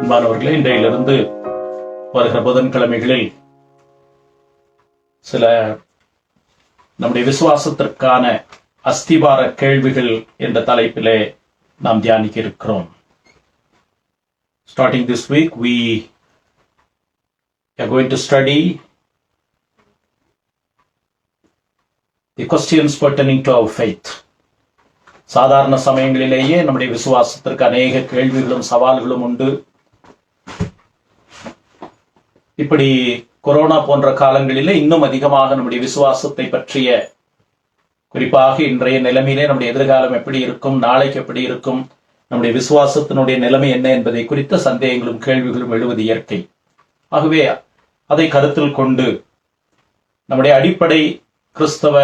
அன்பானவர்களே, இன்றையிலிருந்து வருகிற புதன்கிழமைகளில் சில நம்முடைய விசுவாசத்திற்கான அஸ்திவார கேள்விகள் என்ற தலைப்பிலே நாம் தியானிக்க இருக்கிறோம். Starting this week, we are going to study the questions pertaining to our faith. சாதாரண சமயங்களிலேயே நம்முடைய விசுவாசத்திற்கு அநேக கேள்விகளும் சவால்களும் உண்டு. இப்படி கொரோனா போன்ற காலங்களிலே இன்னும் அதிகமாக நம்முடைய விசுவாசத்தை பற்றிய, குறிப்பாக இன்றைய நிலைமையிலே நம்முடைய எதிர்காலம் எப்படி இருக்கும், நாளைக்கு எப்படி இருக்கும், நம்முடைய விசுவாசத்தினுடைய நிலைமை என்ன என்பதை குறித்த சந்தேகங்களும் கேள்விகளும் எழுவது இயற்கை. ஆகவே அதை கருத்தில் கொண்டு நம்முடைய அடிப்படை கிறிஸ்தவ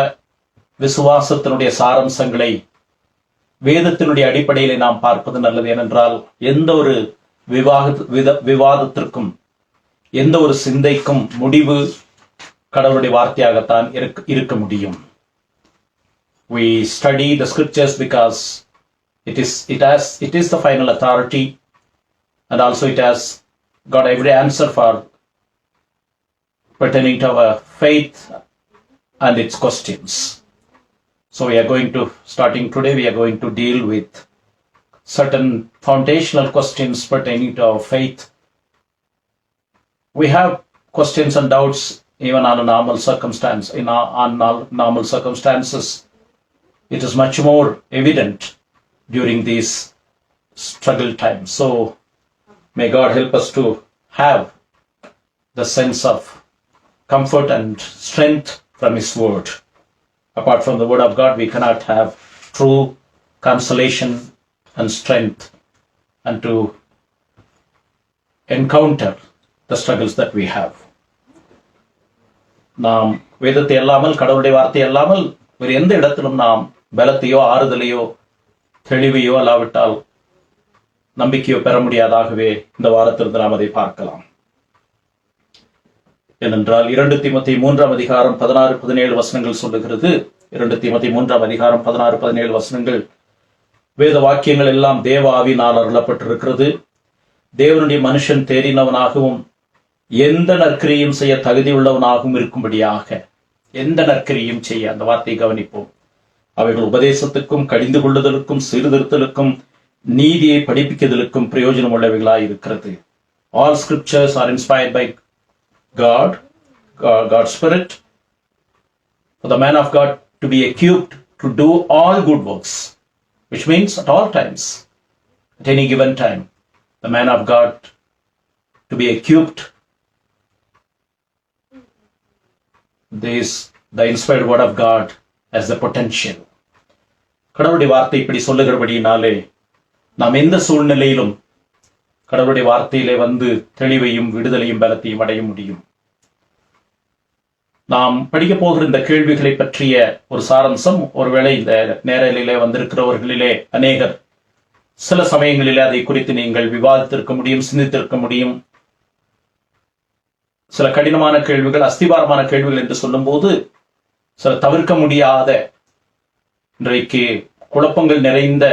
விசுவாசத்தினுடைய சாரம்சங்களை வேதத்தினுடைய அடிப்படையிலே நாம் பார்ப்பது நல்லது. ஏனென்றால் எந்த ஒரு விவாதத்திற்கும் எந்த ஒரு சிந்தைக்கும் முடிவு கடவுளுடைய வார்த்தையாகத்தான் இருக்க முடியும். We study the scriptures because it is the final authority, and also it has got every answer for pertaining to our faith and its questions. So we are going to, starting today, we are going to deal with certain foundational questions pertaining to our faith. We have questions and doubts even on a normal circumstance. On normal circumstances, it is much more evident during these struggle times. So may God help us to have the sense of comfort and strength from His Word. Apart from the Word of God, we cannot have true consolation and strength and to encounter the struggles that we have. நாம் வேதத்தை அல்லாமல், கடவுளுடைய வார்த்தை அல்லாமல் வேறு எந்த இடத்திலும் நாம் பலத்தையோ ஆறுதலையோ தெளிவையோ அல்லாவிட்டால் நம்பிக்கையோ பெற முடியாதாகவே இந்த வாரத்திலிருந்து நாம் அதை பார்க்கலாம். ஏனென்றால் 2 தீமோத்தேயு 3 அதிகாரம் 16-17 வசனங்கள் சொல்லுகிறது. 2 தீமோத்தேயு 3 அதிகாரம் 16-17 வசனங்கள், வேத வாக்கியங்கள் எல்லாம் தேவ ஆவியினால் அருளப்பட்டிருக்கிறது. தேவனுடைய மனுஷன் தேறினவனாகவும் எந்த நற்கிரியும் செய்ய தகுதி உள்ளவனாகவும் இருக்கும்படியாக. எந்த நற்கிரியும் செய்ய, அந்த வார்த்தையை கவனிப்போம். அவைகள் உபதேசத்துக்கும், கடிந்து கொள்ளுதலுக்கும், சீர்திருத்தலுக்கும், நீதியை படிப்பிக்குதலுக்கும் பிரயோஜனம் உள்ளவைகளாய் இருக்கிறது. All scriptures are inspired by God's Spirit, for the man of God to be equipped to do all good works, which means at all times, at any given time, the man of God to be equipped. The inspired word of God as the potential. கடவுளுடைய வார்த்தை இப்படி சொல்லுகிறபடியினாலே நாம் எந்த சூழ்நிலையிலும் கடவுளுடைய வார்த்தையிலே வந்து தெளிவையும் விடுதலையும் பலத்தையும் அடைய முடியும். நாம் படிக்க போகிற இந்த கேள்விகளை பற்றிய ஒரு சாரம்சம், ஒருவேளை இந்த நேரலிலே வந்திருக்கிறவர்களிலே அநேகர் சில சமயங்களிலே அதை குறித்து நீங்கள் விவாதித்திருக்க முடியும், சிந்தித்திருக்க முடியும். சில கடினமான கேள்விகள், அஸ்திவாரமான கேள்விகள் என்று சொல்லும் போது சில தவிர்க்க முடியாத, இன்றைக்கு குழப்பங்கள் நிறைந்த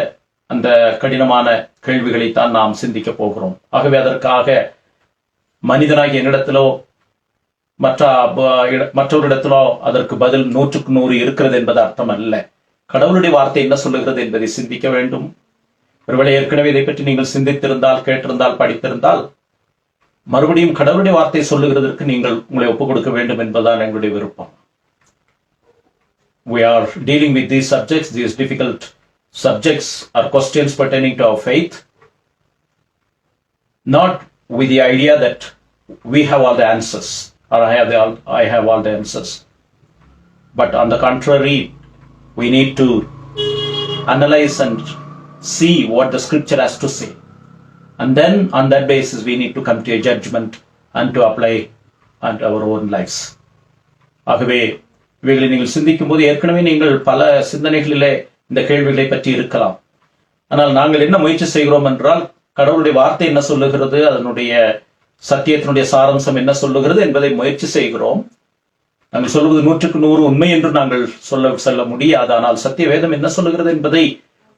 அந்த கடினமான கேள்விகளைத்தான் நாம் சிந்திக்க போகிறோம். ஆகவே அதற்காக மனிதனாகிய என்னிடத்திலோ மற்றொரு இடத்திலோ அதற்கு பதில் 100% இருக்கிறது என்பது அர்த்தம் அல்ல. கடவுளுடைய வார்த்தை என்ன சொல்லுகிறது என்பதை சிந்திக்க வேண்டும். ஒருவேளை ஏற்கனவே இதை பற்றி நீங்கள் சிந்தித்திருந்தால், கேட்டிருந்தால், படித்திருந்தால், மறுபடியும் கடவுளுடைய வார்த்தை சொல்லுகிறதற்கு நீங்கள் உங்களை ஒப்புக் கொடுக்க வேண்டும் என்பதுதான் எங்களுடைய விருப்பம். We are dealing with these subjects. These difficult subjects are questions pertaining to our faith, not with the idea that we have all the answers or I have all the answers. But on the contrary, we need to analyze and see what the scripture has to say. And then on that basis, we need to come to a judgment and to apply unto our own lives. ஆகவே இவைகளை நீங்கள் சிந்திக்கும் போது ஏற்கனவே நீங்கள் பல சிந்தனைகளிலே இந்த கேள்விகளை பற்றி இருக்கலாம். ஆனால் நாங்கள் என்ன முயற்சி செய்கிறோம் என்றால், கடவுளுடைய வார்த்தை என்ன சொல்லுகிறது, அதனுடைய சத்தியத்தினுடைய சாரம்சம் என்ன சொல்லுகிறது என்பதை முயற்சி செய்கிறோம். நாங்கள் சொல்வது 100% உண்மை என்று நாங்கள் சொல்ல முடியாது. ஆனால் சத்திய வேதம் என்ன சொல்லுகிறது என்பதை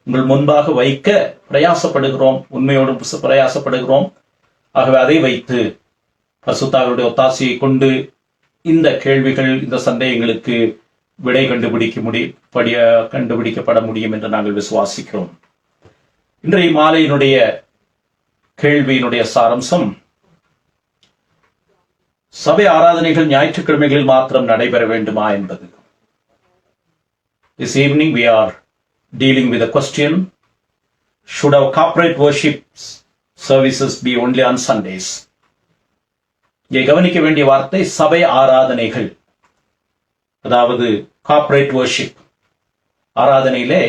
உங்கள் முன்பாக வைக்க பிரயாசப்படுகிறோம், உண்மையோடு பிரயாசப்படுகிறோம். ஆகவே அதை வைத்து பரிசுத்தாவினுடைய ஒத்தாசையை கொண்டு இந்த கேள்விகள், இந்த சந்தேகங்களுக்கு விடை கண்டுபிடிக்கப்பட முடியும் என்று நாங்கள் விசுவாசிக்கிறோம். இன்றைய மாலையினுடைய கேள்வியினுடைய சாரம்சம், சபை ஆராதனைகள் ஞாயிற்றுக்கிழமைகளில் மாத்திரம் நடைபெற வேண்டுமா என்பது. This evening we are dealing with the question, should our corporate worship services be only on Sundays? இங்கே கவனிக்க வேண்டிய வார்த்தை சபை ஆராதனைகள், அதாவது கார்ப்பரேட் வர்ஷிப். ஆராதனையிலே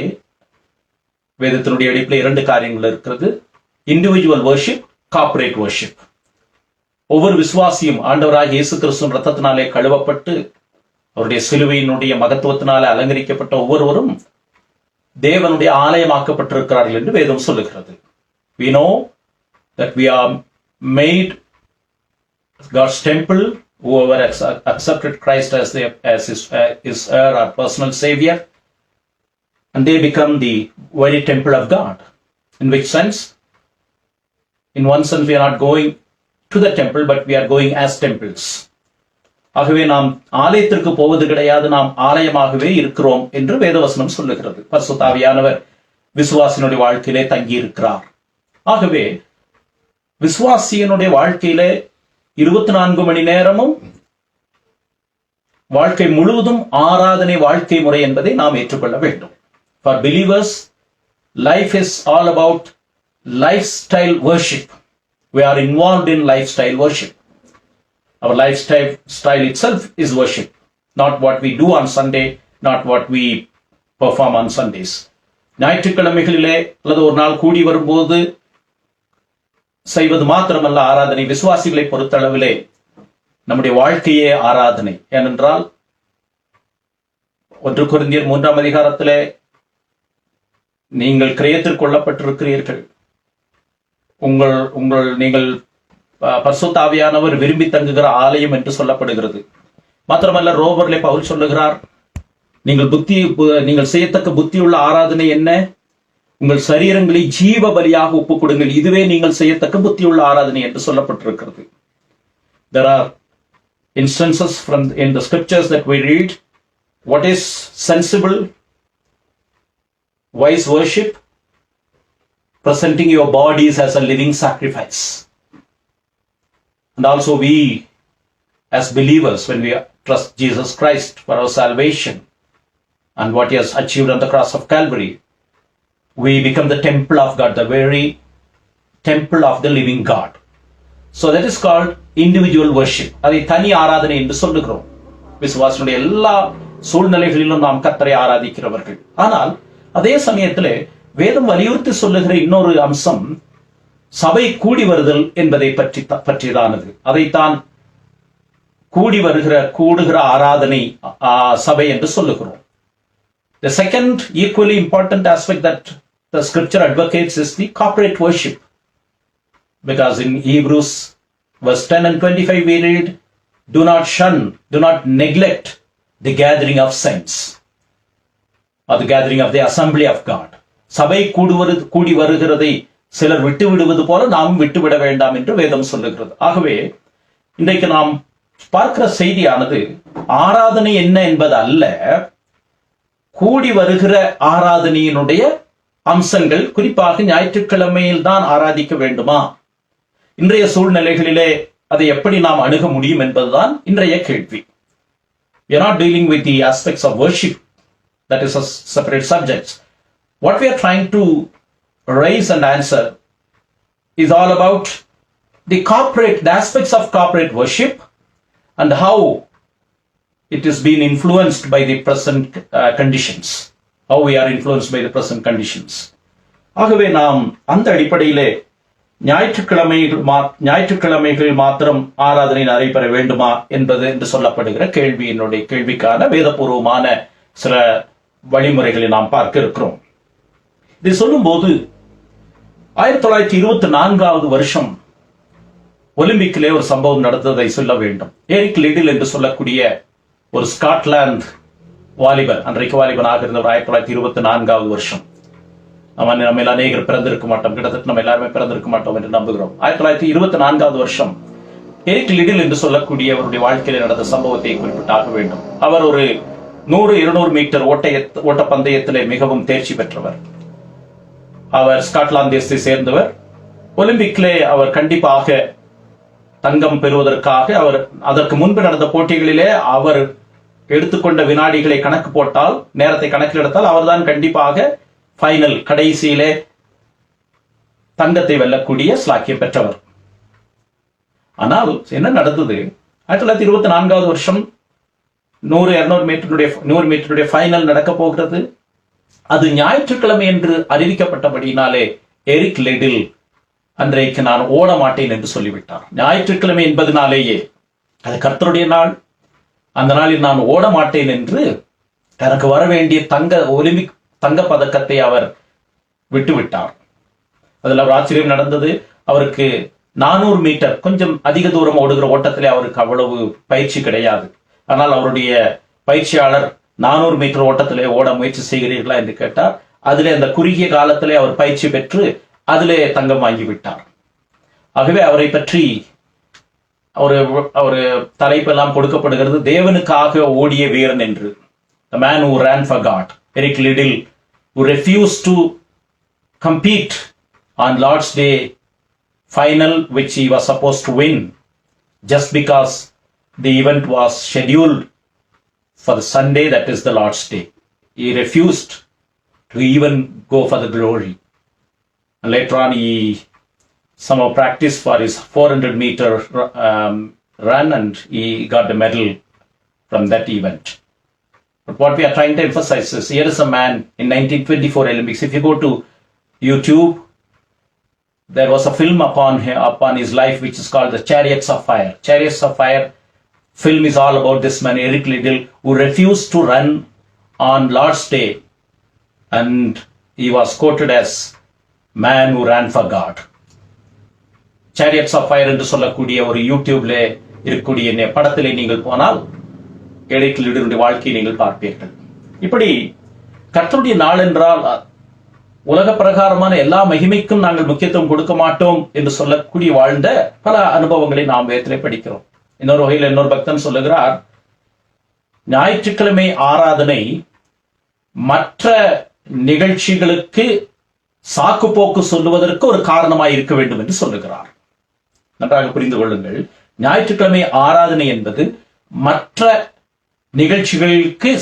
வேதத்தினுடைய அடிப்பில் 2 காரியங்கள் இருக்கிறது. Individual worship, corporate worship. ஒவ்வொரு விசுவாசியும் ஆண்டவராகிய இயேசு கிறிஸ்துவின் ரத்தத்தினாலே கழுவப்பட்டு அவருடைய சிலுவையினுடைய மகத்துவத்தினாலே அலங்கரிக்கப்பட்ட ஒவ்வொருவரும் தேவனுடைய ஆலயமாக்கப்பட்டிருக்கிறார்கள் என்று வேதம் சொல்லுகிறது. We know that we are made God's temple. Whoever accepted Christ as his our personal savior, and they become the very temple of God. In which sense? In one sense, we are not going to the temple, but we are going as temples. ஆகவே நாம் ஆலயத்திற்கு போவது கிடையாது, நாம் ஆலயமாகவே இருக்கிறோம் என்று வேதவசனம் சொல்லுகிறது. பரிசுத்த ஆவியானவர் விசுவாசியினுடைய வாழ்க்கையிலே தங்கி இருக்கிறார். ஆகவே விசுவாசியினுடைய வாழ்க்கையிலே 24 மணி நேரமும் வாழ்க்கை முழுவதும் ஆராதனை வாழ்க்கை முறை என்பதை நாம் ஏற்றுக்கொள்ள வேண்டும். For believers, life is all about lifestyle worship. We are involved in lifestyle worship. Our lifestyle itself is worship, not what we do on Sunday, not what we perform on Sundays. ஞாயிற்றுக்கிழமைகளிலே அல்லது ஒரு நாள் கூடி வரும்போது செய்வது மாத்திரமல்ல ஆராதனை. விசுவாசிகளை பொறுத்தளவிலே நம்முடைய வாழ்க்கையே ஆராதனை. ஏனென்றால் 1 கொரிந்தியர் 3ஆம் அதிகாரத்திலே நீங்கள் கிரயத்திற்கு கொள்ளப்பட்டிருக்கிறீர்கள், நீங்கள் பரிசுத்த ஆவியானவர் விரும்பி தங்குகிற ஆலயம் என்று சொல்லப்படுகிறது. மாத்திரமல்ல ரோமரிலே பவுல் சொல்லுகிறார், நீங்கள் செய்யத்தக்க புத்தியுள்ள ஆராதனை என்ன? உங்கள் சரீரங்களை ஜீவ பலியாக ஒப்புக் கொடுங்கள், இதுவே நீங்கள் செய்யத்தக்க புத்தியுள்ள ஆராதனை என்று சொல்லப்பட்டிருக்கிறது. There are instances in the scriptures that we read what is sensible, wise worship, presenting your bodies as a living sacrifice. And also we as believers, when we trust Jesus Christ for our salvation and what he has achieved on the cross of Calvary, we become the temple of God, the very temple of the living God. So that is called individual worship. அதை தனி ஆராதனை என்று சொல்லுகிறோம். விசுவாசனுடைய எல்லா சூழ்நிலைகளிலும் நாம் கர்த்தரை ஆராதிக்கிறவர்கள். ஆனால் அதே சமயத்திலே வேதம் வலியுறுத்தி சொல்லுகிற இன்னொரு அம்சம் சபை கூடி வருதல் என்பதை பற்றியதானது. அதைத்தான் கூடுகிற ஆராதனை சபை என்று சொல்லுகிறோம். The second equally important aspect that the scripture advocates is the corporate worship. Because in Hebrews verse 10 and 25 we read, do not neglect the gathering of saints, or the gathering of the assembly of God. சபை கூடி வருகிறதை சிலர் விட்டு விடுவது போல நாம் விட்டுவிட வேண்டாம் என்று வேதம் சொல்லுகிறது. ஆகவே இன்றைக்கு நாம் பார்க்கிற செய்தியானது ஆராதனை என்ன என்பது அல்ல, கூடி வருகிற ஆராதனையினுடைய அம்சங்கள். குறிப்பாக ஞாயிற்றுக்கிழமையில் தான் ஆராதிக்க வேண்டுமா, இன்றைய சூழ்நிலைகளிலே அதை எப்படி நாம் அணுக முடியும் என்பதுதான் இன்றைய கேள்வி. We are not dealing with the aspects of worship, that is a separate subject. What we are trying to raise and answer is all about the aspects of corporate worship and how it is being influenced by the present conditions. How we are influenced by the present conditions. ஆகவே நாம் அந்த அடிப்படையிலே ஞாயிற்றுக்கிழமைகள் மாத்திரம் ஆராதனை நடைபெற வேண்டுமா என்பது என்று சொல்லப்படுகிற கேள்விக்கான வேதபூர்வமான சில வழிமுறைகளை நாம் பார்க்க இருக்கிறோம். இதை சொல்லும் போது 1924 வருஷம் ஒலிம்பிக்கிலே ஒரு சம்பவம் நடந்ததை சொல்ல வேண்டும். எரிக் லிடில் என்று சொல்லக்கூடிய ஒரு ஸ்காட்லாந்து வாலிபர், அன்றைக்கு வாலிபனாக இருந்தவர், 1924 வருஷம் நம்ம அநேகர் பிறந்திருக்க மாட்டோம், கிட்டத்தட்ட நம்ம எல்லாருமே பிறந்திருக்க மாட்டோம் என்று நம்புகிறோம். 1924 வருஷம் எரிக் லிடில் என்று சொல்லக்கூடிய அவருடைய வாழ்க்கையில் நடந்த சம்பவத்தை குறிப்பிட்டாக வேண்டும். அவர் ஒரு 100-200 மீட்டர் ஓட்ட பந்தயத்திலே மிகவும் தேர்ச்சி பெற்றவர். அவர் ஸ்காட்லாந்து தேசத்தை சேர்ந்தவர். ஒலிம்பிக்லே அவர் கண்டிப்பாக தங்கம் பெறுவதற்காக அவர் அதற்கு முன்பு நடந்த போட்டிகளிலே அவர் எடுத்துக்கொண்ட வினாடிகளை கணக்கு போட்டால், நேரத்தை கணக்கில் எடுத்தால் அவர்தான் கண்டிப்பாக ஃபைனல் கடைசியிலே தங்கத்தை வெல்லக்கூடிய ஸ்லாக்கியம் பெற்றவர். ஆனால் என்ன நடந்தது? 1924 வருஷம் 100-200 மீட்டருடைய ஃபைனல் நடக்க போகிறது. அது ஞாயிற்றுக்கிழமை என்று அறிவிக்கப்பட்டபடியினாலே எரிக் லிடில் அன்றைக்கு நான் ஓட மாட்டேன் என்று சொல்லிவிட்டார். ஞாயிற்றுக்கிழமை என்பதனாலேயே அது கர்த்தருடைய நாள், அந்த நாளில் நான் ஓட மாட்டேன் என்று தனக்கு வர வேண்டிய ஒலிம்பிக் தங்க பதக்கத்தை அவர் விட்டுவிட்டார். அதில் அவர் ஆச்சரியம் நடந்தது. அவருக்கு 400 மீட்டர் கொஞ்சம் அதிக தூரம் ஓடுகிற ஓட்டத்திலே அவருக்கு அவ்வளவு பயிற்சி கிடையாது. ஆனால் அவருடைய பயிற்சியாளர் 400 மீட்டர் ஓட்டத்திலே ஓட முயற்சி செய்கிறீர்களா என்று கேட்டார். அதிலே அந்த குறுகிய காலத்திலே அவர் பயிற்சி பெற்று அதிலே தங்கம் வாங்கிவிட்டார். ஆகவே அவரை பற்றி ஒரு தலைப்பெல்லாம் கொடுக்கப்படுகிறது, தேவனுக்காக ஓடிய வீரன் என்று. The man who ran for God. Eric Liddell, who refused to compete on Lord's Day final, which he was supposed to win, just because the event was scheduled for the Sunday, that is the Lord's Day. He refused to even go for the glory. And later on, he somehow practiced for his 400-meter run, and he got the medal from that event. But what we are trying to emphasize is, here is a man in 1924 Olympics. If you go to YouTube, there was a film upon his life which is called The Chariots of Fire. Chariots of Fire film is all about this man, Eric Liddell, who refused to run on Lord's Day, and he was quoted as man who ran for God. Chariots of Fire என்று சொல்லக்கூடிய ஒரு யூடியூப்ல இருக்கக்கூடிய படத்திலே நீங்கள் போனால் Eric லிடிலுடைய வாழ்க்கையை நீங்கள் பார்ப்பீர்கள். இப்படி கர்த்தருடைய நாள் என்றால் உலக பிரகாரமான எல்லா மகிமைக்கும் நாங்கள் முக்கியத்துவம் கொடுக்க மாட்டோம் என்று சொல்லக்கூடிய வாழ்ந்த பல அனுபவங்களை நாம் வேதத்திலே படிக்கிறோம். இன்னொரு வகையில் இன்னொரு பக்தன் சொல்லுகிறார், ஞாயிற்றுக்கிழமை ஆராதனை மற்ற நிகழ்ச்சிகளுக்கு சாக்கு போக்கு சொல்லுவதற்கு ஒரு காரணமாய் இருக்க வேண்டும் என்று சொல்லுகிறார். நன்றாக புரிந்து கொள்ளுங்கள். ஞாயிற்றுக்கிழமை ஆராதனை என்பது மற்ற நிகழ்ச்சிகளுக்கு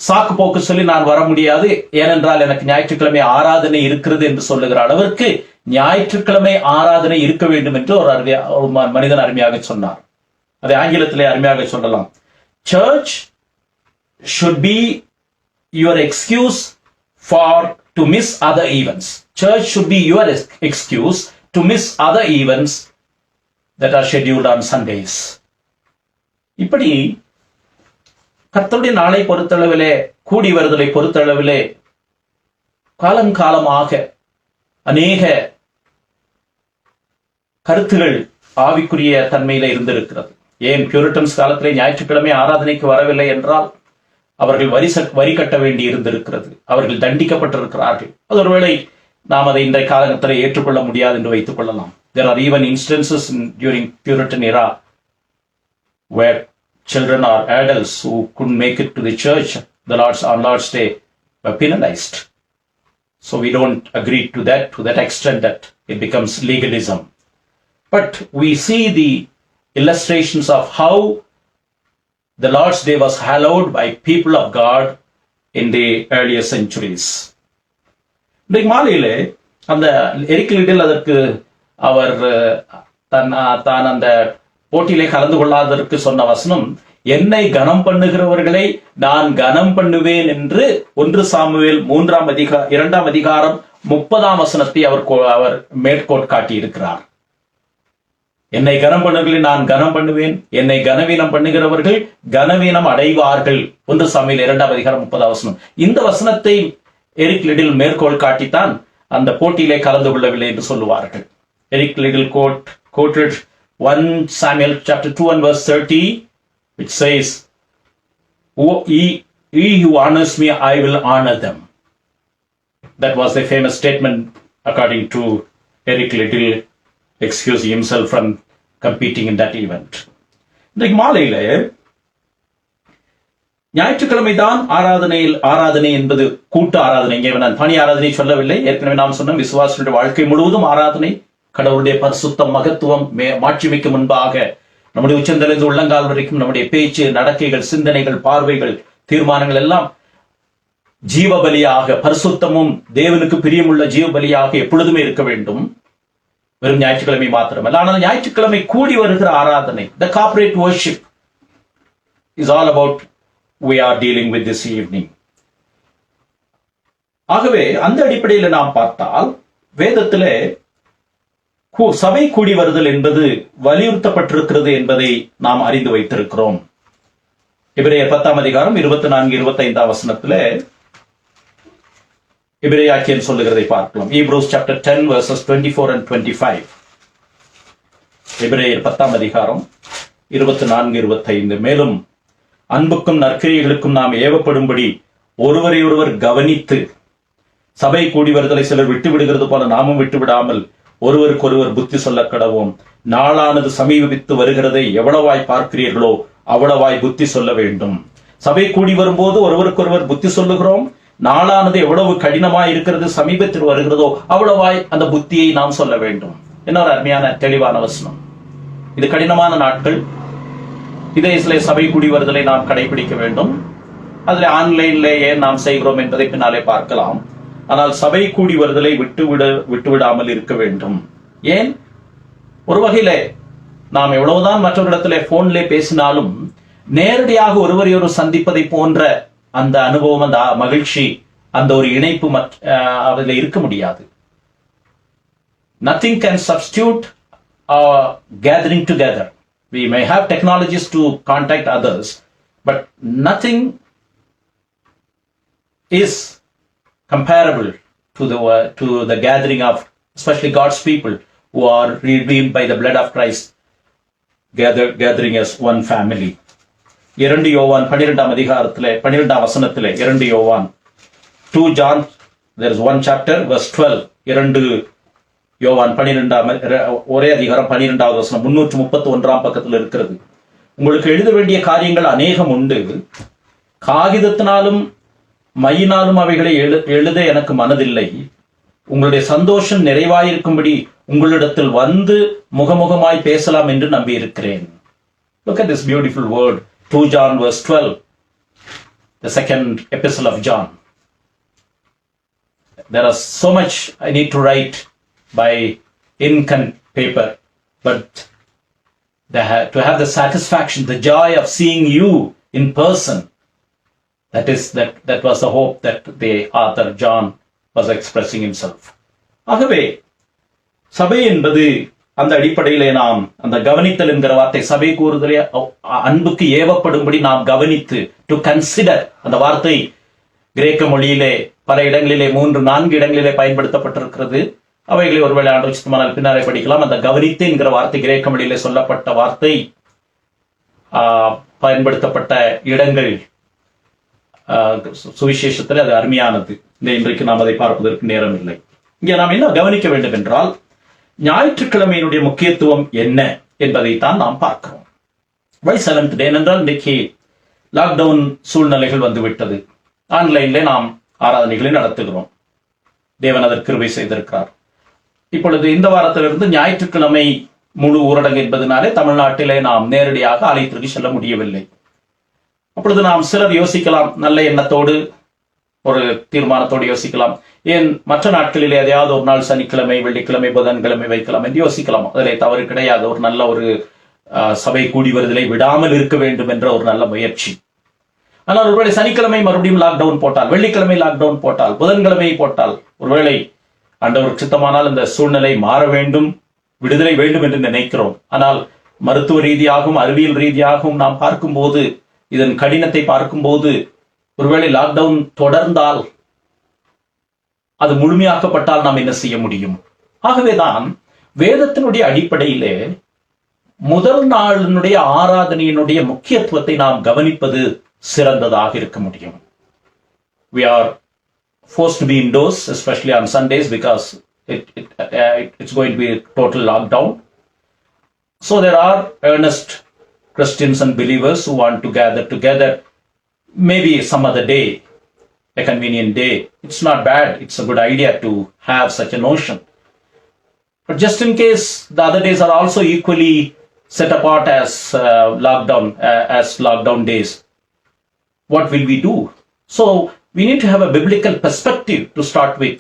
சாக்கு போக்கு சொல்லி நான் வர முடியாது, ஏனென்றால் எனக்கு ஞாயிற்றுக்கிழமை ஆராதனை இருக்கிறது என்று சொல்லுகிற அளவிற்கு ஞாயிற்றுக்கிழமை ஆராதனை இருக்க வேண்டும் என்று ஒரு மனிதன் அருமையாக சொன்னார். அதை ஆங்கிலத்திலே அருமையாக சொல்லலாம். Church should be your excuse to miss other events. Church should be your excuse to miss other events that are scheduled on Sundays. இப்படி கர்த்தருடைய நாளை பொறுத்தளவிலே, கூடி வருதலை பொறுத்தளவிலே காலங்காலமாக அநேக கருத்துகள் ஆவிக்குரிய தன்மையில இருந்திருக்கிறது. ஏன் பியூரிட்டன்ஸ் காலத்திலே ஞாயிற்றுக்கிழமை ஆராதனைக்கு வரவில்லை என்றால் அவர்கள் வரி கட்ட வேண்டி இருந்திருக்கிறது, அவர்கள் தண்டிக்கப்பட்டிருக்கிறார்கள். அது ஒருவேளை நாம் அதை இன்றைய காலகட்டத்தில் ஏற்றுக்கொள்ள முடியாது என்று வைத்துக் கொள்ளலாம். There are even instances during Puritan era where children or adults who couldn't make it to the church on Lord's Day were penalized. So we don't agree to that extent that it becomes legalism. But we see the illustrations of how the Lord's Day was hallowed by people of God in the earlier centuries. இன்றைக்கு மாலையிலே அந்த Eric little அதற்கு அவர் தான் அந்த போட்டியிலே கலந்து கொள்ளாததற்கு சொன்ன வசனம், என்னை கனம் பண்ணுகிறவர்களை நான் கனம் பண்ணுவேன் என்று 1 சாமுவேல் 2 அதிகாரம் 30 வசனத்தை அவர் மேற்கோள் காட்டியிருக்கிறார். என்னை கனம் பண்ணுகிறவர்களை நான் கனம் பண்ணுவேன், என்னை கனவீனம் பண்ணுகிறவர்கள் கனவீனம் அடைவார்கள். 1 சாமுவேல் 2 அதிகாரம் 30 வசனம். இந்த வசனத்தை எரிக் லிடில் மேற்கோள் காட்டித்தான் அந்த போட்டியிலே கலந்து கொள்ளவில்லை என்று சொல்லுவார்கள். Eric Liddell quoted 1 Samuel chapter 2 and verse 30, which says, he who honors me, I will honor them. That was the famous statement according to Eric Liddell, excusing himself from competing in that event. இன்றைக்கு மாலையில ஞாயிற்றுக்கிழமை தான் ஆராதனை என்பது கூட்டு ஆராதனை. இங்கே நான் தனி ஆராதனை சொல்லவில்லை. ஏற்கனவே நாம் சொன்ன விசுவாசனுடைய வாழ்க்கை முழுவதும் ஆராதனை. கடவுளுடைய பரிசுத்தம், மகத்துவம், மாட்சிமைக்கு முன்பாக நம்முடைய உச்சந்தலிருந்து உள்ளங்கால் வரைக்கும் நம்முடைய பேச்சு, நடக்கைகள், சிந்தனைகள், பார்வைகள், தீர்மானங்கள் எல்லாம் ஜீவ பலியாக, பரிசுத்தமும் தேவனுக்கு பிரியமுள்ள ஜீவ பலியாக எப்பொழுதுமே இருக்க வேண்டும். வெறும் ஞாயிற்றுக்கிழமை மாத்திரமல்ல, ஆனால் ஞாயிற்றுக்கிழமை கூடி வருகிற ஆராதனை, the corporate worship is all about we are dealing with this evening. ஆகவே அந்த அடிப்படையில் நாம் பார்த்தால் வேதத்திலே சபை கூடி வருதல் என்பது வலியுறுத்தப்பட்டிருக்கிறது என்பதை நாம் அறிந்து வைத்திருக்கிறோம். எபிரேயர் 10 அதிகாரம் 24-25 வசனத்திலே எபிரேயாக்கியன் சொல்லுகிறதை பார்க்கலாம். Hebrews chapter 10 verses 24 and 25. எபிரேயர் 10 அதிகாரம் 24-25. மேலும் அன்புக்கும் நற்கிரியைகளுக்கும் நாம் ஏவப்படும்படி ஒருவரை ஒருவர் கவனித்து, சபை கூடி வருதலை சிலர் விட்டு விடுகிறது போல நாமும் விட்டு விடாமல் ஒருவருக்கொருவர் புத்தி சொல்ல கடவோம். நாளானது சமீபித்து வருகிறதை எவ்வளவாய் பார்க்கிறீர்களோ அவ்வளவாய் புத்தி சொல்ல வேண்டும். சபை கூடி வரும்போது ஒருவருக்கொருவர் புத்தி சொல்லுகிறோம். நாளானது எவ்வளவு கடினமாய் இருக்கிறது, சமீபத்தில் வருகிறதோ அவ்வளவாய் அந்த புத்தியை நாம் சொல்ல வேண்டும். என்ன ஒரு அருமையான தெளிவான வசனம். இது கடினமான நாட்கள். இதே சில சபை கூடி வருதலை நாம் கடைபிடிக்க வேண்டும். அதுல ஆன்லைன்ல ஏன் நாம் செய்கிறோம் என்பதை பின்னாலே பார்க்கலாம். ஆனால் சபை கூடி வருதலை விட்டுவிடாமல் இருக்க வேண்டும். ஏன்? ஒரு வகையில நாம் எவ்வளவுதான் மற்றவரிடத்திலே போன்ல பேசினாலும் நேரடியாக ஒருவரையொரு சந்திப்பதை போன்ற அந்த அனுபவம், அந்த மகிழ்ச்சி, அந்த ஒரு இணைப்பு அதில் இருக்க முடியாது. Nothing can substitute our gathering together. We may have technologies to contact others, but nothing is comparable to the gathering of especially God's people who are redeemed by the blood of Christ, gathering as one family. 2 யோவான் 12 அதிகாரத்திலே 12 வசனத்திலே 2 யோவான் 2 John, there is one chapter verse 12. 2 யோவான் 12 ஒரே அதிகாரம் 12வது வசனம் 331 பக்கத்தில் இருக்கிறது. உங்களுக்கு எழுத வேண்டிய காரியங்கள் அநேகம் உண்டு, காகிதத்தினாலும் மையினாலும் அவைகளை எழுத எனக்கு மனதில்லை. உங்களுடைய சந்தோஷம் நிறைவாயிருக்கும்படி உங்களிடத்தில் வந்து முகமுகமாய் பேசலாம் என்று நம்பி இருக்கிறேன். Look at this beautiful word, 2 John verse 12, the second epistle of John. There is so much I need to write by ink and paper, but to have the satisfaction, the joy of seeing you in person, that was the hope that the author John was expressing himself. ஆகவே சபை என்பது அந்த அடிப்படையிலே நாம் அந்த கவனித்தல் என்கிற வார்த்தை, சபை கூறுதலே அன்புக்கு ஏவப்படும்படி நாம் கவனித்து, டு கன்சிடர், அந்த வார்த்தை கிரேக்க மொழியிலே பல இடங்களிலே 3-4 இடங்களிலே பயன்படுத்தப்பட்டிருக்கிறது. அவைகளை ஒருவேளை ஆலோசித்தமானால் பின்னாலே படிக்கலாம். அந்த கவனித்து என்கிற வார்த்தை கிரேக்க மொழியிலே சொல்லப்பட்ட வார்த்தை பயன்படுத்தப்பட்ட இடங்கள் சுவிசேஷத்தில் அது அருமையானது. இன்றைக்கு நாம் அதை பார்ப்பதற்கு நேரம் இல்லை. இங்கே நாம் என்ன கவனிக்க வேண்டும் என்றால், ஞாயிற்றுக்கிழமையினுடைய முக்கியத்துவம் என்ன என்பதைத்தான் நாம் பார்க்கிறோம். வை செவன்த் டே என்றால் இன்றைக்கு லாக்டவுன் சூழ்நிலைகள் வந்துவிட்டது. ஆன்லைன்ல நாம் ஆராதனைகளை நடத்துகிறோம். தேவன் அதற்கு கிருபை செய்திருக்கிறார். இப்பொழுது இந்த வாரத்திலிருந்து ஞாயிற்றுக்கிழமை முழு ஊரடங்கு என்பதனாலே தமிழ்நாட்டிலே நாம் நேரடியாக ஆலயத்திற்கு செல்ல முடியவில்லை. அப்பொழுது நாம் சிலர் யோசிக்கலாம், நல்ல எண்ணத்தோடு ஒரு தீர்மானத்தோடு யோசிக்கலாம், ஏன் மற்ற நாட்களிலே எதையாவது ஒரு நாள் சனிக்கிழமை, வெள்ளிக்கிழமை, புதன்கிழமை வைக்கலாம் என்று யோசிக்கலாம். அதில் தவறு கிடையாது. ஒரு நல்ல ஒரு சபை கூடி வருதலை விடாமல் இருக்க வேண்டும் என்ற ஒரு நல்ல முயற்சி. ஆனால் ஒருவேளை சனிக்கிழமை மறுபடியும் லாக்டவுன் போட்டால், வெள்ளிக்கிழமை லாக்டவுன் போட்டால், புதன்கிழமை போட்டால், ஒருவேளை ஆண்டவர் சித்தமானால் இந்த சூழ்நிலை மாற வேண்டும், விடுதலை வேண்டும் என்று நினைக்கிறோம். ஆனால் மருத்துவ ரீதியாகவும் அறிவியல் ரீதியாகவும் நாம் பார்க்கும்போது, இதன் கடினத்தை பார்க்கும்போது, ஒருவேளை லாக்டவுன் தொடர்ந்தால், அது முழுமையாக்கப்பட்டால் நாம் என்ன செய்ய முடியும்? ஆகவேதான் வேதத்தினுடைய அடிப்படையிலே முதல் நாளினுடைய ஆராதனையினுடைய முக்கியத்துவத்தை நாம் கவனிப்பது சிறந்ததாக இருக்க முடியும். We are forced to be indoors, especially on Sundays, because it's going to be a total lockdown. So there are earnest Christians and believers who want to gather together, maybe some other day, a convenient day. It's not bad. It's a good idea to have such a notion. But just in case the other days are also equally set apart as lockdown days, what will we do? So we need to have a biblical perspective to start with,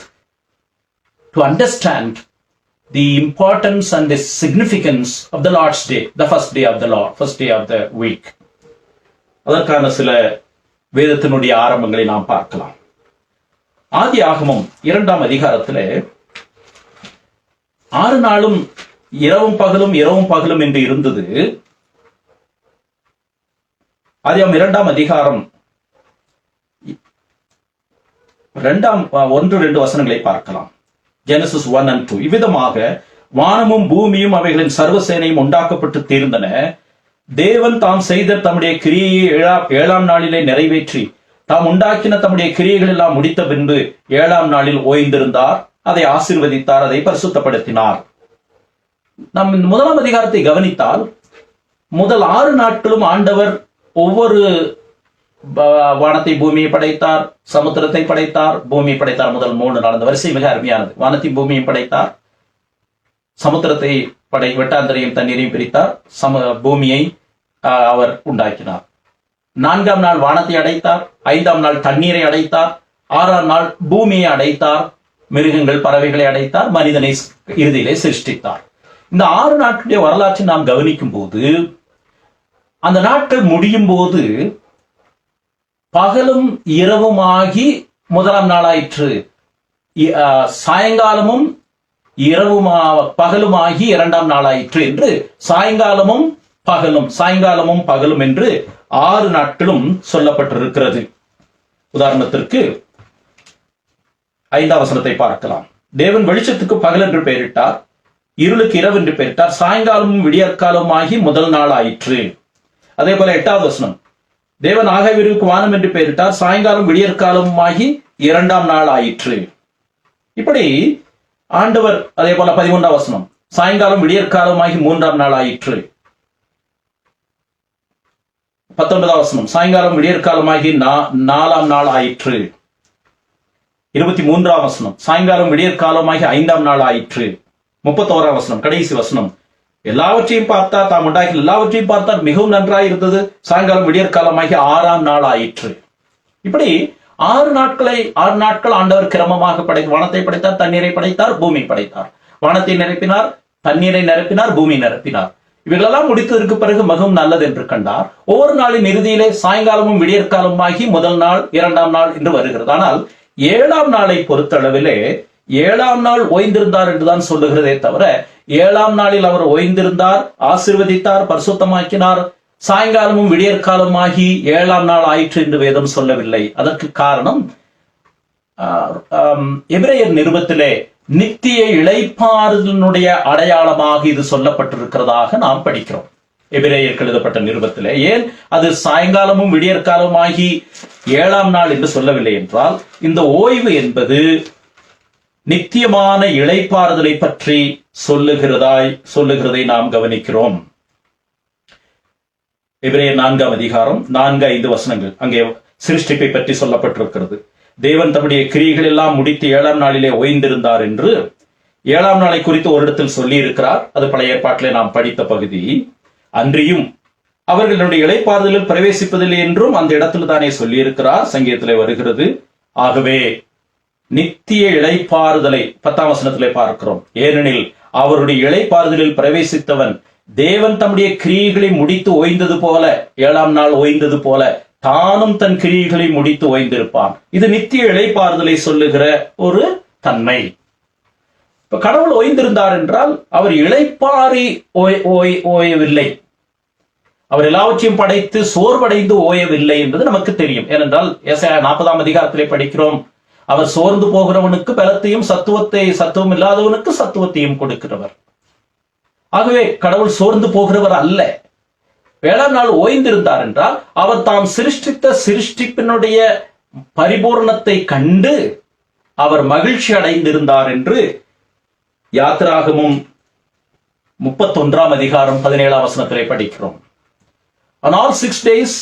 to understand the importance and the significance of the Lord's Day, the first day of the Lord, first day of the week. அதற்கான சில வேதத்தினுடைய ஆரம்பங்களை நாம் பார்க்கலாம். ஆதி ஆகமம் 2ஆம் அதிகாரத்திலே 6 நாளும் இரவும் பகலும் என்று இருந்தது. ஆதியாகமம் 2ஆம் அதிகாரம் 1-2 வசனங்களை பார்க்கலாம். Genesis 1 and 2. இவ்விதமாக வானமும் பூமியும் அவைகளின் சர்வசேனையும் உண்டாக்கப்பட்டு தீர்ந்தன. தேவன் தாம் செய்த தம்முடைய கிரியையை 7ஆம் நாளிலே நிறைவேற்றி தாம் உண்டாக்கின தம்முடைய கிரியைகள் எல்லாம் முடித்த பின்பு 7ஆம் நாளில் ஓய்ந்திருந்தார், அதை ஆசீர்வதித்தார், அதை பரிசுத்தப்படுத்தினார். நாம் இந்த 1ஆம் அதிகாரத்தை கவனித்தால் முதல் 6 நாட்களும் ஆண்டவர் ஒவ்வொரு வானத்தை பூமியை படைத்தார், சமுத்திரத்தை படைத்தார், பூமியை படைத்தார். முதல் 3 நாள் அந்த வரிசை மிக அருமையானது. வானத்தை பூமியும் படைத்தார், சமுத்திரத்தை வெட்டாந்தரையும் தண்ணீரையும் பிரித்தார், பூமியை அவர் உண்டாக்கினார். 4ஆம் நாள் வானத்தை அடைத்தார், 5ஆம் நாள் தண்ணீரை அடைத்தார், 6ஆம் நாள் பூமியை அடைத்தார், மிருகங்கள் பறவைகளை அடைத்தார், மனிதனை இறுதியிலே சிருஷ்டித்தார். இந்த 6 நாட்களுடைய வரலாற்றை நாம் கவனிக்கும் போது அந்த நாட்கள் முடியும் போது பகலும் இரவுமாகி 1ஆம் நாளாயிற்று, சாயங்காலமும் பகலுமாகி 2ஆம் நாளாயிற்று என்று சாயங்காலமும் பகலும் என்று 6 நாட்களும் சொல்லப்பட்டிருக்கிறது. உதாரணத்திற்கு 5ஆம் வசனத்தை பார்க்கலாம். தேவன் வெளிச்சத்துக்கு பகல் என்று பெயரிட்டார், இருளுக்கு இரவு என்று பெயரிட்டார், சாயங்காலமும் விடியற்காலமாகி முதல் நாள் ஆயிற்று. அதே போல 8ஆவது வசனம், தேவன் ஆகாயவிற்கு வானம் என்று பெயரிட்டார், சாயங்காலம் விடியற்காலமாகி 2ஆம் நாள் ஆயிற்று. இப்படி ஆண்டவர், அதே போல 11ஆம் வசனம், சாயங்காலம் விடியற்காலமாகி 3ஆம் நாள் ஆயிற்று. 19ஆம் வசனம், சாயங்காலம் விடியற்காலமாகி 4ஆம் நாள் ஆயிற்று. 23ஆம் வசனம், சாயங்காலம் விடியற்காலமாகி 5ஆம் நாள் ஆயிற்று. 31ஆம் வசனம், கடைசி வசனம், எல்லாவற்றையும் பார்த்தார், தாம் உண்டாக்கி எல்லாவற்றையும் பார்த்தார், மிகவும் நன்றாய் இருந்தது, சாயங்காலம் விடியற்காலமாகி 6ஆம் நாள் ஆயிற்று. இப்படி 6 நாட்கள் ஆண்டவர் கிரமமாக வானத்தை படைத்தார், தண்ணீரை படைத்தார், பூமி படைத்தார். வானத்தை நிரப்பினார், தண்ணீரை நிரப்பினார், பூமி நிரப்பினார். இவைகளெல்லாம் முடித்ததற்கு பிறகு மிகவும் நல்லது என்று கண்டார். ஒவ்வொரு நாளின் இறுதியிலே சாயங்காலமும் விடியற்காலமாகி முதல் நாள் 2ஆம் நாள் என்று வருகிறது. ஆனால் 7ஆம் நாளை பொறுத்தளவிலே 7ஆம் நாள் ஓய்ந்திருந்தார் என்றுதான் சொல்லுகிறதே தவிர 7ஆம் நாளில் அவர் ஓய்ந்திருந்தார், ஆசீர்வதித்தார், பரிசுத்தமாக்கினார், சாயங்காலமும் விடியற்காலமாகி 7ஆம் நாள் ஆயிற்று என்று வேதம் சொல்லவில்லை. அதற்கு காரணம் எபிரேயர் நிருபத்திலே நித்திய இளைப்பாறுதலினுடைய அடையாளமாக இது சொல்லப்பட்டிருக்கிறதாக நாம் படிக்கிறோம். எபிரேயருக்கு எழுதப்பட்ட நிருபத்திலே ஏன் அது சாயங்காலமும் விடியற்காலமாகி 7ஆம் நாள் என்று சொல்லவில்லை என்றால், இந்த ஓய்வு என்பது நித்தியமான இளைப்பாறுதலை பற்றி சொல்லுகிறதை நாம் கவனிக்கிறோம். எபிரேயர் 4ஆம் அதிகாரம் 4-5 வசனங்கள் அங்கே சிருஷ்டிப்பை பற்றி சொல்லப்பட்டிருக்கிறது. தேவன் தம்முடைய கிரியைகள் எல்லாம் முடித்து 7ஆம் நாளிலே ஓய்ந்திருந்தார் என்று 7ஆம் நாளை குறித்து ஒரு இடத்தில் சொல்லி இருக்கிறார். அது பழைய ஏற்பாட்டிலே நாம் படித்த பகுதி. அன்றியும் அவர்களுடைய இளைப்பாறுதலில் பிரவேசிப்பதில்லை என்றும் அந்த இடத்தில் தானே சொல்லி இருக்கிறார், சங்கீதத்திலே வருகிறது. ஆகவே நித்திய இளைப்பாறுதலை 10ஆம் வசனத்திலே பார்க்கிறோம். ஏனெனில் அவருடைய இளைப்பாறுதலில் பிரவேசித்தவன் தேவன் தம்முடைய கிரியைகளை முடித்து ஓய்ந்தது போல, 7ஆம் நாள் ஓய்ந்தது போல தானும் தன் கிரியைகளை முடித்து ஓய்ந்திருப்பான். இது நித்திய இளைப்பாறுதலை சொல்லுகிற ஒரு தன்மை. இப்ப கடவுள் ஓய்ந்திருந்தார் என்றால் அவர் இளைப்பாறி ஓயவில்லை, அவர் எல்லாவற்றையும் படைத்து சோர்வடைந்து ஓயவில்லை என்பது நமக்கு தெரியும். ஏனென்றால் ஏசாயா 40ஆம் அதிகாரத்திலே படிக்கிறோம், அவர் சோர்ந்து போகிறவனுக்கு பலத்தையும் சத்துவம் இல்லாதவனுக்கு சத்துவத்தையும் கொடுக்கிறவர். ஆகவே கடவுள் சோர்ந்து போகிறவர் அல்ல. 7ஆம் நாள் ஓய்ந்திருந்தார் என்றால் அவர் தாம் சிருஷ்டித்த சிருஷ்டிப்பினுடைய பரிபூர்ணத்தை கண்டு அவர் மகிழ்ச்சி அடைந்திருந்தார் என்று யாத்திராகமும் 31 அதிகாரம் 17 வசனத்திலே படிக்கிறோம். On all 6 days,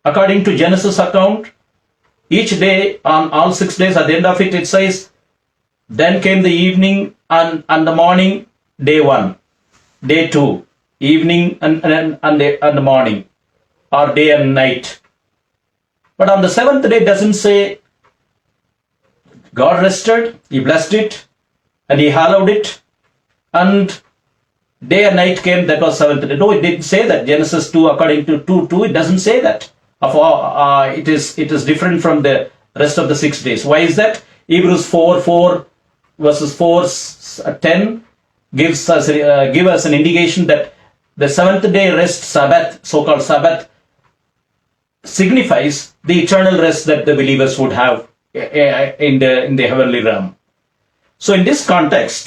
according to Genesis account, each day, on all 6 days, at the end of it, it says, then came the evening and the morning, day 1, day 2, evening and the morning, or day and night. But on the 7th day, it doesn't say God rested, He blessed it, and He hallowed it, and day and night came, that was 7th day. No, it didn't say that. Genesis 2, according to 2:2, it doesn't say that. It is different from the rest of the 6 days. Why is that? Hebrews 4:4 verses 4:10 give us an indication that the 7th day rest, Sabbath, so-called Sabbath, signifies the eternal rest that the believers would have in the heavenly realm. So in this context,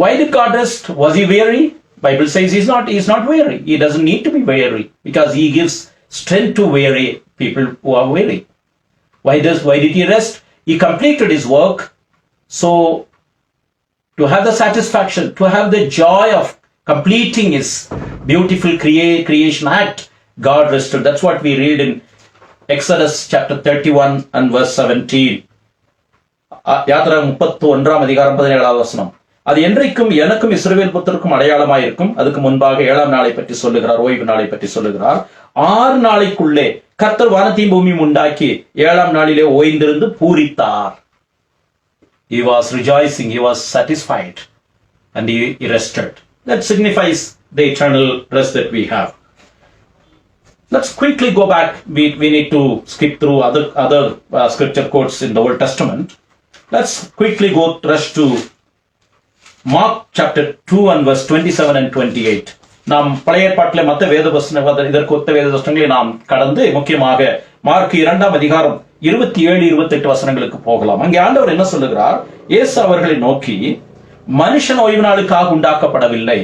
why did God rest? Was He weary? Bible says He's not weary. He doesn't need to be weary because He gives strength to weary people who are weary. Why did He rest? He completed His work. So to have the satisfaction, to have the joy of completing His beautiful creation act, God rested. That's what we read in Exodus chapter 31 and verse 17. Yatra 31 அதிகாரம் 17 வசனம். அது என்றைக்கும் எனக்கும் இஸ்ரவேல் புத்தருக்கும் அடையாளமாயிருக்கும். அதுக்கு முன்பாக 7ஆம் நாளை பற்றி சொல்லுகிறார், ஓய்வு நாளை பற்றி சொல்லுகிறார். 6 நாளைக்குள்ளே கர்த்தர் வானத்தையும் பூமியும் உண்டாக்கி 7ஆம் நாளிலே ஓய்ந்திருந்து பூரித்தார். He was rejoicing, He was satisfied, and He rested. That signifies the eternal rest that we have. Let's quickly go back. We need to skip through other scripture quotes in the Old Testament. Let's quickly rush to Mark chapter 2 and verse 27 and 28. நாம் பழைய ஏற்பாட்டிலே மற்ற இதற்கு ஒத்த வேத வசனங்களை நாம் கடந்து முக்கியமாக மார்க் 2ஆம் அதிகாரம் 27-28 வசனங்களுக்கு போகலாம். அங்கே ஆண்டவர் என்ன சொல்லுகிறார்? இயேசு அவர்களை நோக்கி, மனுஷன் ஓய்வு நாளுக்காக உண்டாக்கப்படவில்லை,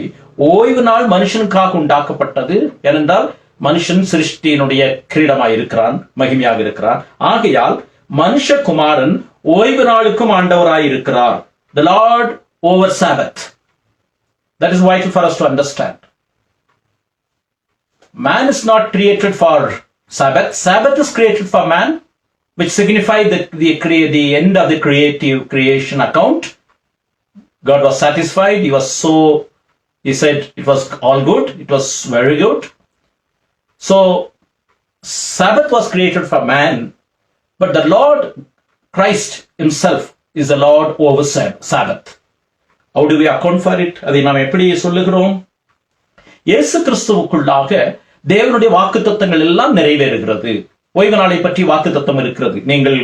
ஓய்வு நாள் மனுஷனுக்காக உண்டாக்கப்பட்டது. ஏனென்றால் மனுஷன் சிருஷ்டியினுடைய கிரீடமாய் இருக்கிறான், மகிமையாக இருக்கிறான். ஆகையால் மனுஷகுமாரன் ஓய்வு நாளுக்கும் ஆண்டவராய் இருக்கிறார். The Lord over Sabbath. That is vital for us to understand. Man is not created for Sabbath. Sabbath is created for man, which signifies the end of the creation account. God was satisfied. He said it was all good. It was very good. So Sabbath was created for man, but the Lord Christ Himself is the Lord over Sabbath. How do we account for it? அதை நாம் எப்படி சொல்லுகிறோம்? இயேசு கிறிஸ்துவுக்குள்ளாக தேவனுடைய வாக்குத்தத்தங்கள் எல்லாம் நிறைவேறுகிறது. ஓய்வு நாளை பற்றி வாக்குத்தத்தம் இருக்கிறது. நீங்கள்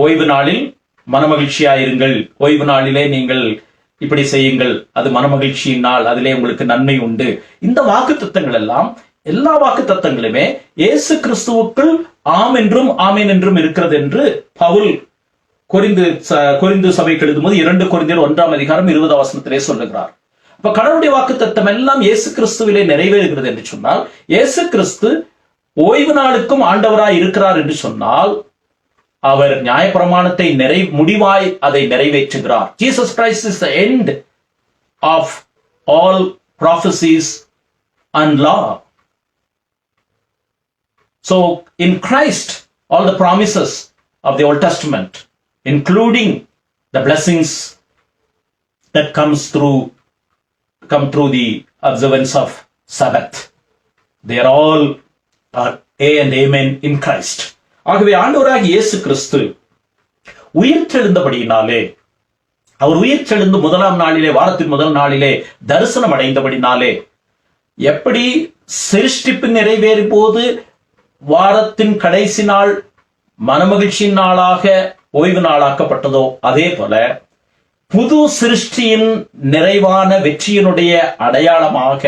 ஓய்வு நாளில் மனமகிழ்ச்சியாயிருங்கள், ஓய்வு நாளிலே நீங்கள் இப்படி செய்யுங்கள், அது மனமகிழ்ச்சியின் நாள், அதிலே உங்களுக்கு நன்மை உண்டு. இந்த வாக்குத்தத்தங்கள் எல்லாம், எல்லா வாக்குத்தத்தங்களுமே இயேசு கிறிஸ்துவுக்குள் ஆம் என்றும் ஆமேன் என்றும் இருக்கிறது என்று பவுல் கொரிந்து சபைக்கு எழுதும்போது 2 கொரிந்தியர் 1ஆம் அதிகாரம் 20 வசனத்திலே சொல்லுகிறார். அப்ப கடவுளுடைய வாக்குத்தத்தம் எல்லாம் இயேசு கிறிஸ்துவிலே நிறைவேறுகிறது என்று சொன்னால், இயேசு கிறிஸ்து ஓய்வு நாளுக்கும் ஆண்டவராய் இருக்கிறார் என்று சொன்னால், அவர் நியாயப்பிரமாணத்தை முடிவாய் அதை நிறைவேற்றுகிறார். Jesus Christ is the end of all prophecies and law. So in Christ, all the promises of the Old Testament, including the blessings that come through the observance of Sabbath, they are all A and Amen in Christ. ஆகவே ஆண்டவராகிய இயேசு கிறிஸ்து உயிர்த்தெழுந்தபடியினாலே, அவர் உயிர்த்தெழுந்து முதலாம் நாளிலே, வாரத்தின் முதல் நாளிலே தரிசனம் அடைந்தபடினாலே, எப்படி சிருஷ்டிப்பு நிறைவேறும் போது வாரத்தின் கடைசி நாள் மனமகிழ்ச்சியின் நாளாக ஓய்வு நாளாக்கப்பட்டதோ, அதே போல புது சிருஷ்டியின் நிறைவான வெற்றியினுடைய அடையாளமாக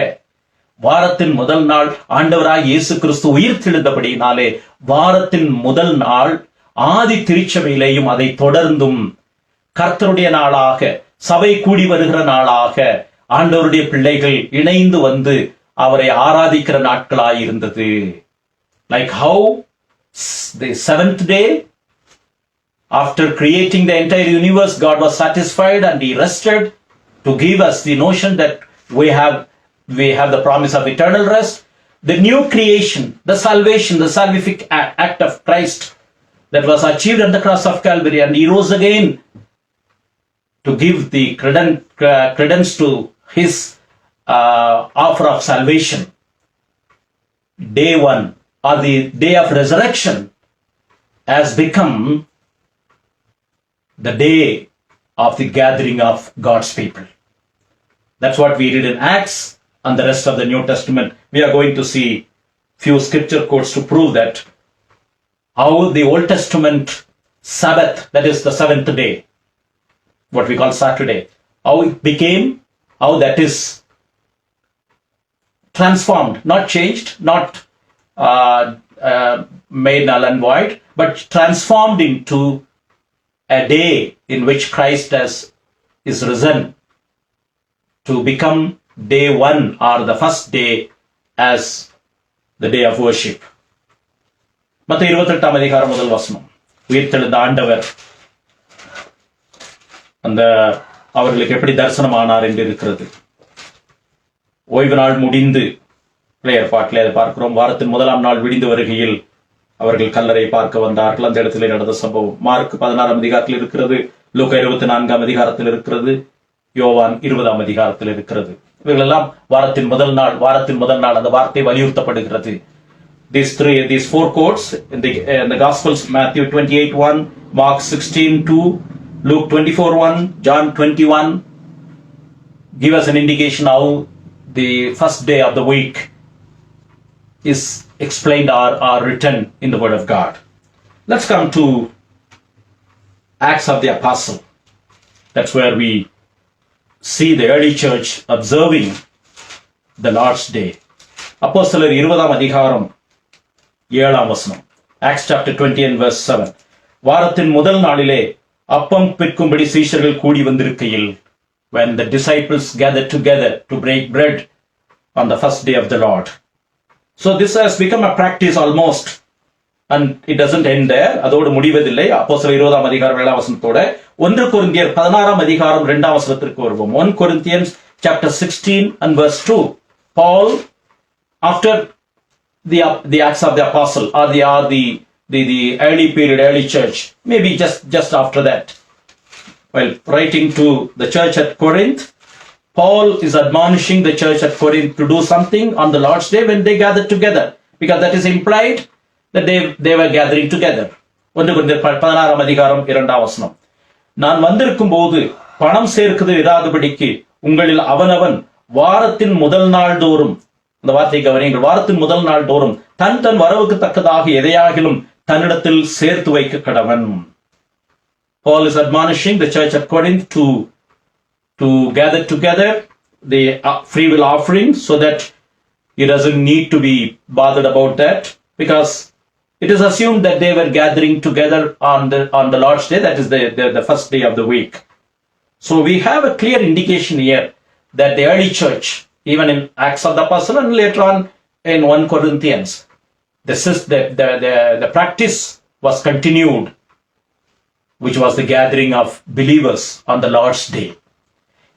வாரத்தின் முதல் நாள் ஆண்டவராய் இயேசு கிறிஸ்து உயிர்த்தெழுந்தபடியினாலே வாரத்தின் முதல் நாள் ஆதி திருச்சபையிலேயும் அதை தொடர்ந்தும் கர்த்தருடைய நாளாக, சபை கூடி வருகிற நாளாக ஆண்டவருடைய பிள்ளைகள் இணைந்து வந்து அவரை ஆராதிக்கிற நாட்களாயிருந்தது. Like how the 7th day After creating the entire universe, God was satisfied and he rested to give us the notion that we have the promise of eternal rest. The new creation, the salvation, the salvific act of Christ that was achieved on the cross of Calvary, and he rose again to give the credence to his offer of salvation. Day one, or the day of resurrection, has become the day of the gathering of God's people. That's what we read in Acts and the rest of the New Testament. We are going to see few scripture quotes to prove that how the Old Testament Sabbath, that is the seventh day, what we call Saturday, how it became, how that is transformed, not changed, not made null and void, but transformed into a day in which Christ is risen to become day one, or the first day, as the day of worship. மத்தேயு 28 அதிகாரம் முதல் வசனம். உயிர்த்தெழுந்த ஆண்டவர் அந்த அவர்களுக்கு எப்படி தரிசனமானார் என்று இருக்கிறது. ஓய்வு நாள் முடிந்து ஏற்பாட்டிலே அதை பார்க்கிறோம். வாரத்தின் முதலாம் நாள் விடிந்து வருகையில் அவர்கள் கல்லறை பார்க்க வந்தார்கள். அந்த இடத்திலே நடந்த சம்பவம் மார்க் 16 அதிகாரத்தில் இருக்கிறது, லூக்கா 24 அதிகாரத்தில் இருக்கிறது, யோவான் 20 அதிகாரத்தில் இருக்கிறது. இவர்கள் எல்லாம் வாரத்தின் முதல் நாள் அந்த வார்த்தை வலியுறுத்தப்படுகிறது. These four quotes in the Gospels, Matthew 28:1, Mark 16:2, Luke 24:1, John 21, give us an indication how the first day of the week is explained or written in the Word of God. Let's come to Acts of the Apostle. That's where we see the early church observing the Lord's Day. அப்போஸ்தலர் 20 அதிகாரம் 7 வசனம். Acts chapter 20 and verse 7. வாரத்தின் முதல் நாளிலே அப்பம் பிற்கும்படி சீஷர்கள் கூடி வந்திருக்கையில், when the disciples gathered together to break bread on the first day of the Lord. So this has become a practice almost, and it doesn't end there. அதோடு முடிவதில்லை. அப்போஸ்தலர் 20 அதிகாரம் 7 வசனத்தோட 1 கொரிந்தியர் 16 அதிகாரம் 2 வசனத்திற்கு வருவோம். 1 Corinthians chapter 16 and verse 2. Paul, after the Acts of the Apostle, or the early period, early church, maybe just after that, while writing to the church at Corinth, Paul is admonishing the church at Corinth to do something on the Lord's Day when they gathered together, because that is implied that they were gathering together. 1 கொரிந்தியர் 16 அதிகாரம் 2 வசனம். நான் வந்திருக்கும் போது பணம் சேர்க்குது இராதபடிக்கு உங்களில் அவனவன் வாரத்தின் முதல் நாள் தோறும், அந்த வார்த்தை கவனியுங்கள், வாரத்தின் முதல் நாள் தோறும் தன் வரவுக்கு தக்கதாக எதையாகிலும் தன்னிடத்தில் சேர்த்து வைக்க கடவன். Paul is admonishing the church at Corinth to gather together the free will offering, so that he doesn't need to be bothered about that, because it is assumed that they were gathering together on the Lord's Day, that is the first day of the week. So we have a clear indication here that the early church, even in Acts of the Apostle and later on in 1 Corinthians, the practice was continued, which was the gathering of believers on the Lord's Day.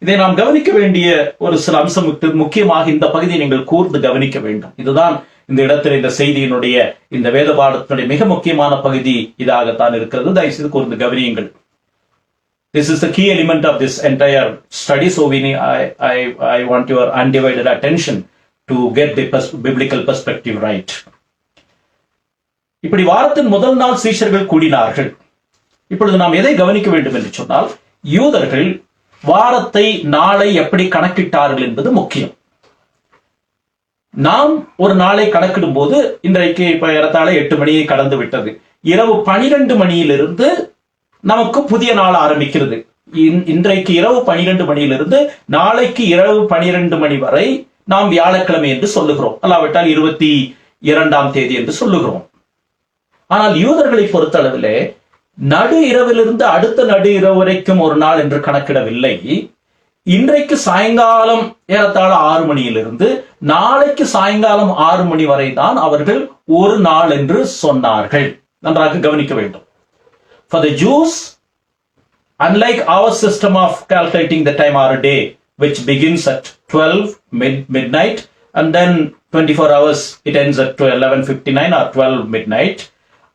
இதை நாம் கவனிக்க வேண்டிய ஒரு சில அம்சம் முக்கியமாக இந்த பகுதியை நீங்கள் கூர்ந்து கவனிக்க வேண்டும். இதுதான் இந்த இடத்தில் இந்த செய்தியினுடைய, இந்த வேத பாடத்தினுடைய மிக முக்கியமான பகுதி இதாகத்தான் இருக்கிறது. தயவுசெய்து கூர்ந்து கவனியுங்கள். This is the key element of this entire study, so I want your undivided attention to get the biblical perspective right. இப்படி வாரத்தின் முதல் நாள் சீஷர்கள் கூடினார்கள். இப்பொழுது நாம் எதை கவனிக்க வேண்டும் என்று சொன்னால், யூதர்கள் வாரத்தை, நாளை எப்படி கணக்கிட்டார்கள் என்பது முக்கியம். நாம் ஒரு நாளை கணக்கிடும் போது, இன்றைக்கு இப்ப ஏறத்தாழ 8 மணியை கடந்து விட்டது, இரவு 12 மணியிலிருந்து நமக்கு புதிய நாள் ஆரம்பிக்கிறது. இன்றைக்கு இரவு 12 மணியிலிருந்து நாளைக்கு இரவு 12 மணி வரை நாம் வியாழக்கிழமை என்று சொல்லுகிறோம், அல்லாவிட்டால் 22ஆம் தேதி என்று சொல்லுகிறோம். ஆனால் யூதர்களை பொறுத்தளவிலே நடு இரவிலிருந்து அடுத்த நடு இரவு வரைக்கும் ஒரு நாள் என்று கணக்கிடவில்லை. இன்றைக்கு சாயங்காலம் ஏறத்தாழ 6 மணியிலிருந்து நாளைக்கு சாயங்காலம் 6 மணி வரை தான் அவர்கள் ஒரு நாள் என்று சொன்னார்கள். நன்றாக கவனிக்க வேண்டும். For the Jews, unlike our system of calculating the time or a day, which begins at 12 midnight and then 24 hours, it ends at 11:59 or 12 midnight.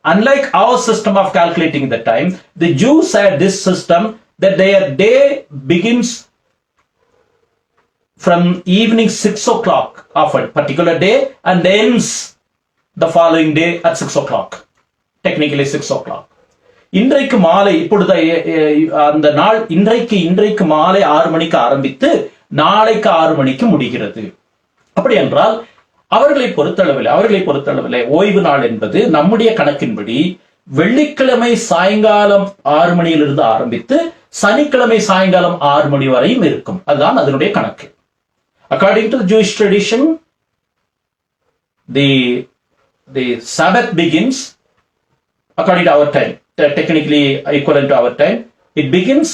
Unlike our system of calculating the time, the Jews had this system that their day begins from evening 6 o'clock of a particular day and ends the following day at 6 o'clock. Technically 6 o'clock. இன்றைக்கு மாலை இப்பொழுது அந்த நாள் இன்றைக்கு மாலை 6 மணிக்கு ஆரம்பித்து நாளைக்கு 6 மணிக்கு முடிகிறது. அப்படி என்றால் அவர்களை பொறுத்தளவில் ஓய்வு நாள் என்பது நம்முடைய கணக்கின்படி வெள்ளிக்கிழமை சாயங்காலம் 6 மணியிலிருந்து ஆரம்பித்து சனிக்கிழமை சாயங்காலம் 6 மணி வரையும் இருக்கும். அதுதான் அதனுடைய கணக்கு. According to the Jewish tradition, the Sabbath begins according to our time, technically equivalent to our time. It begins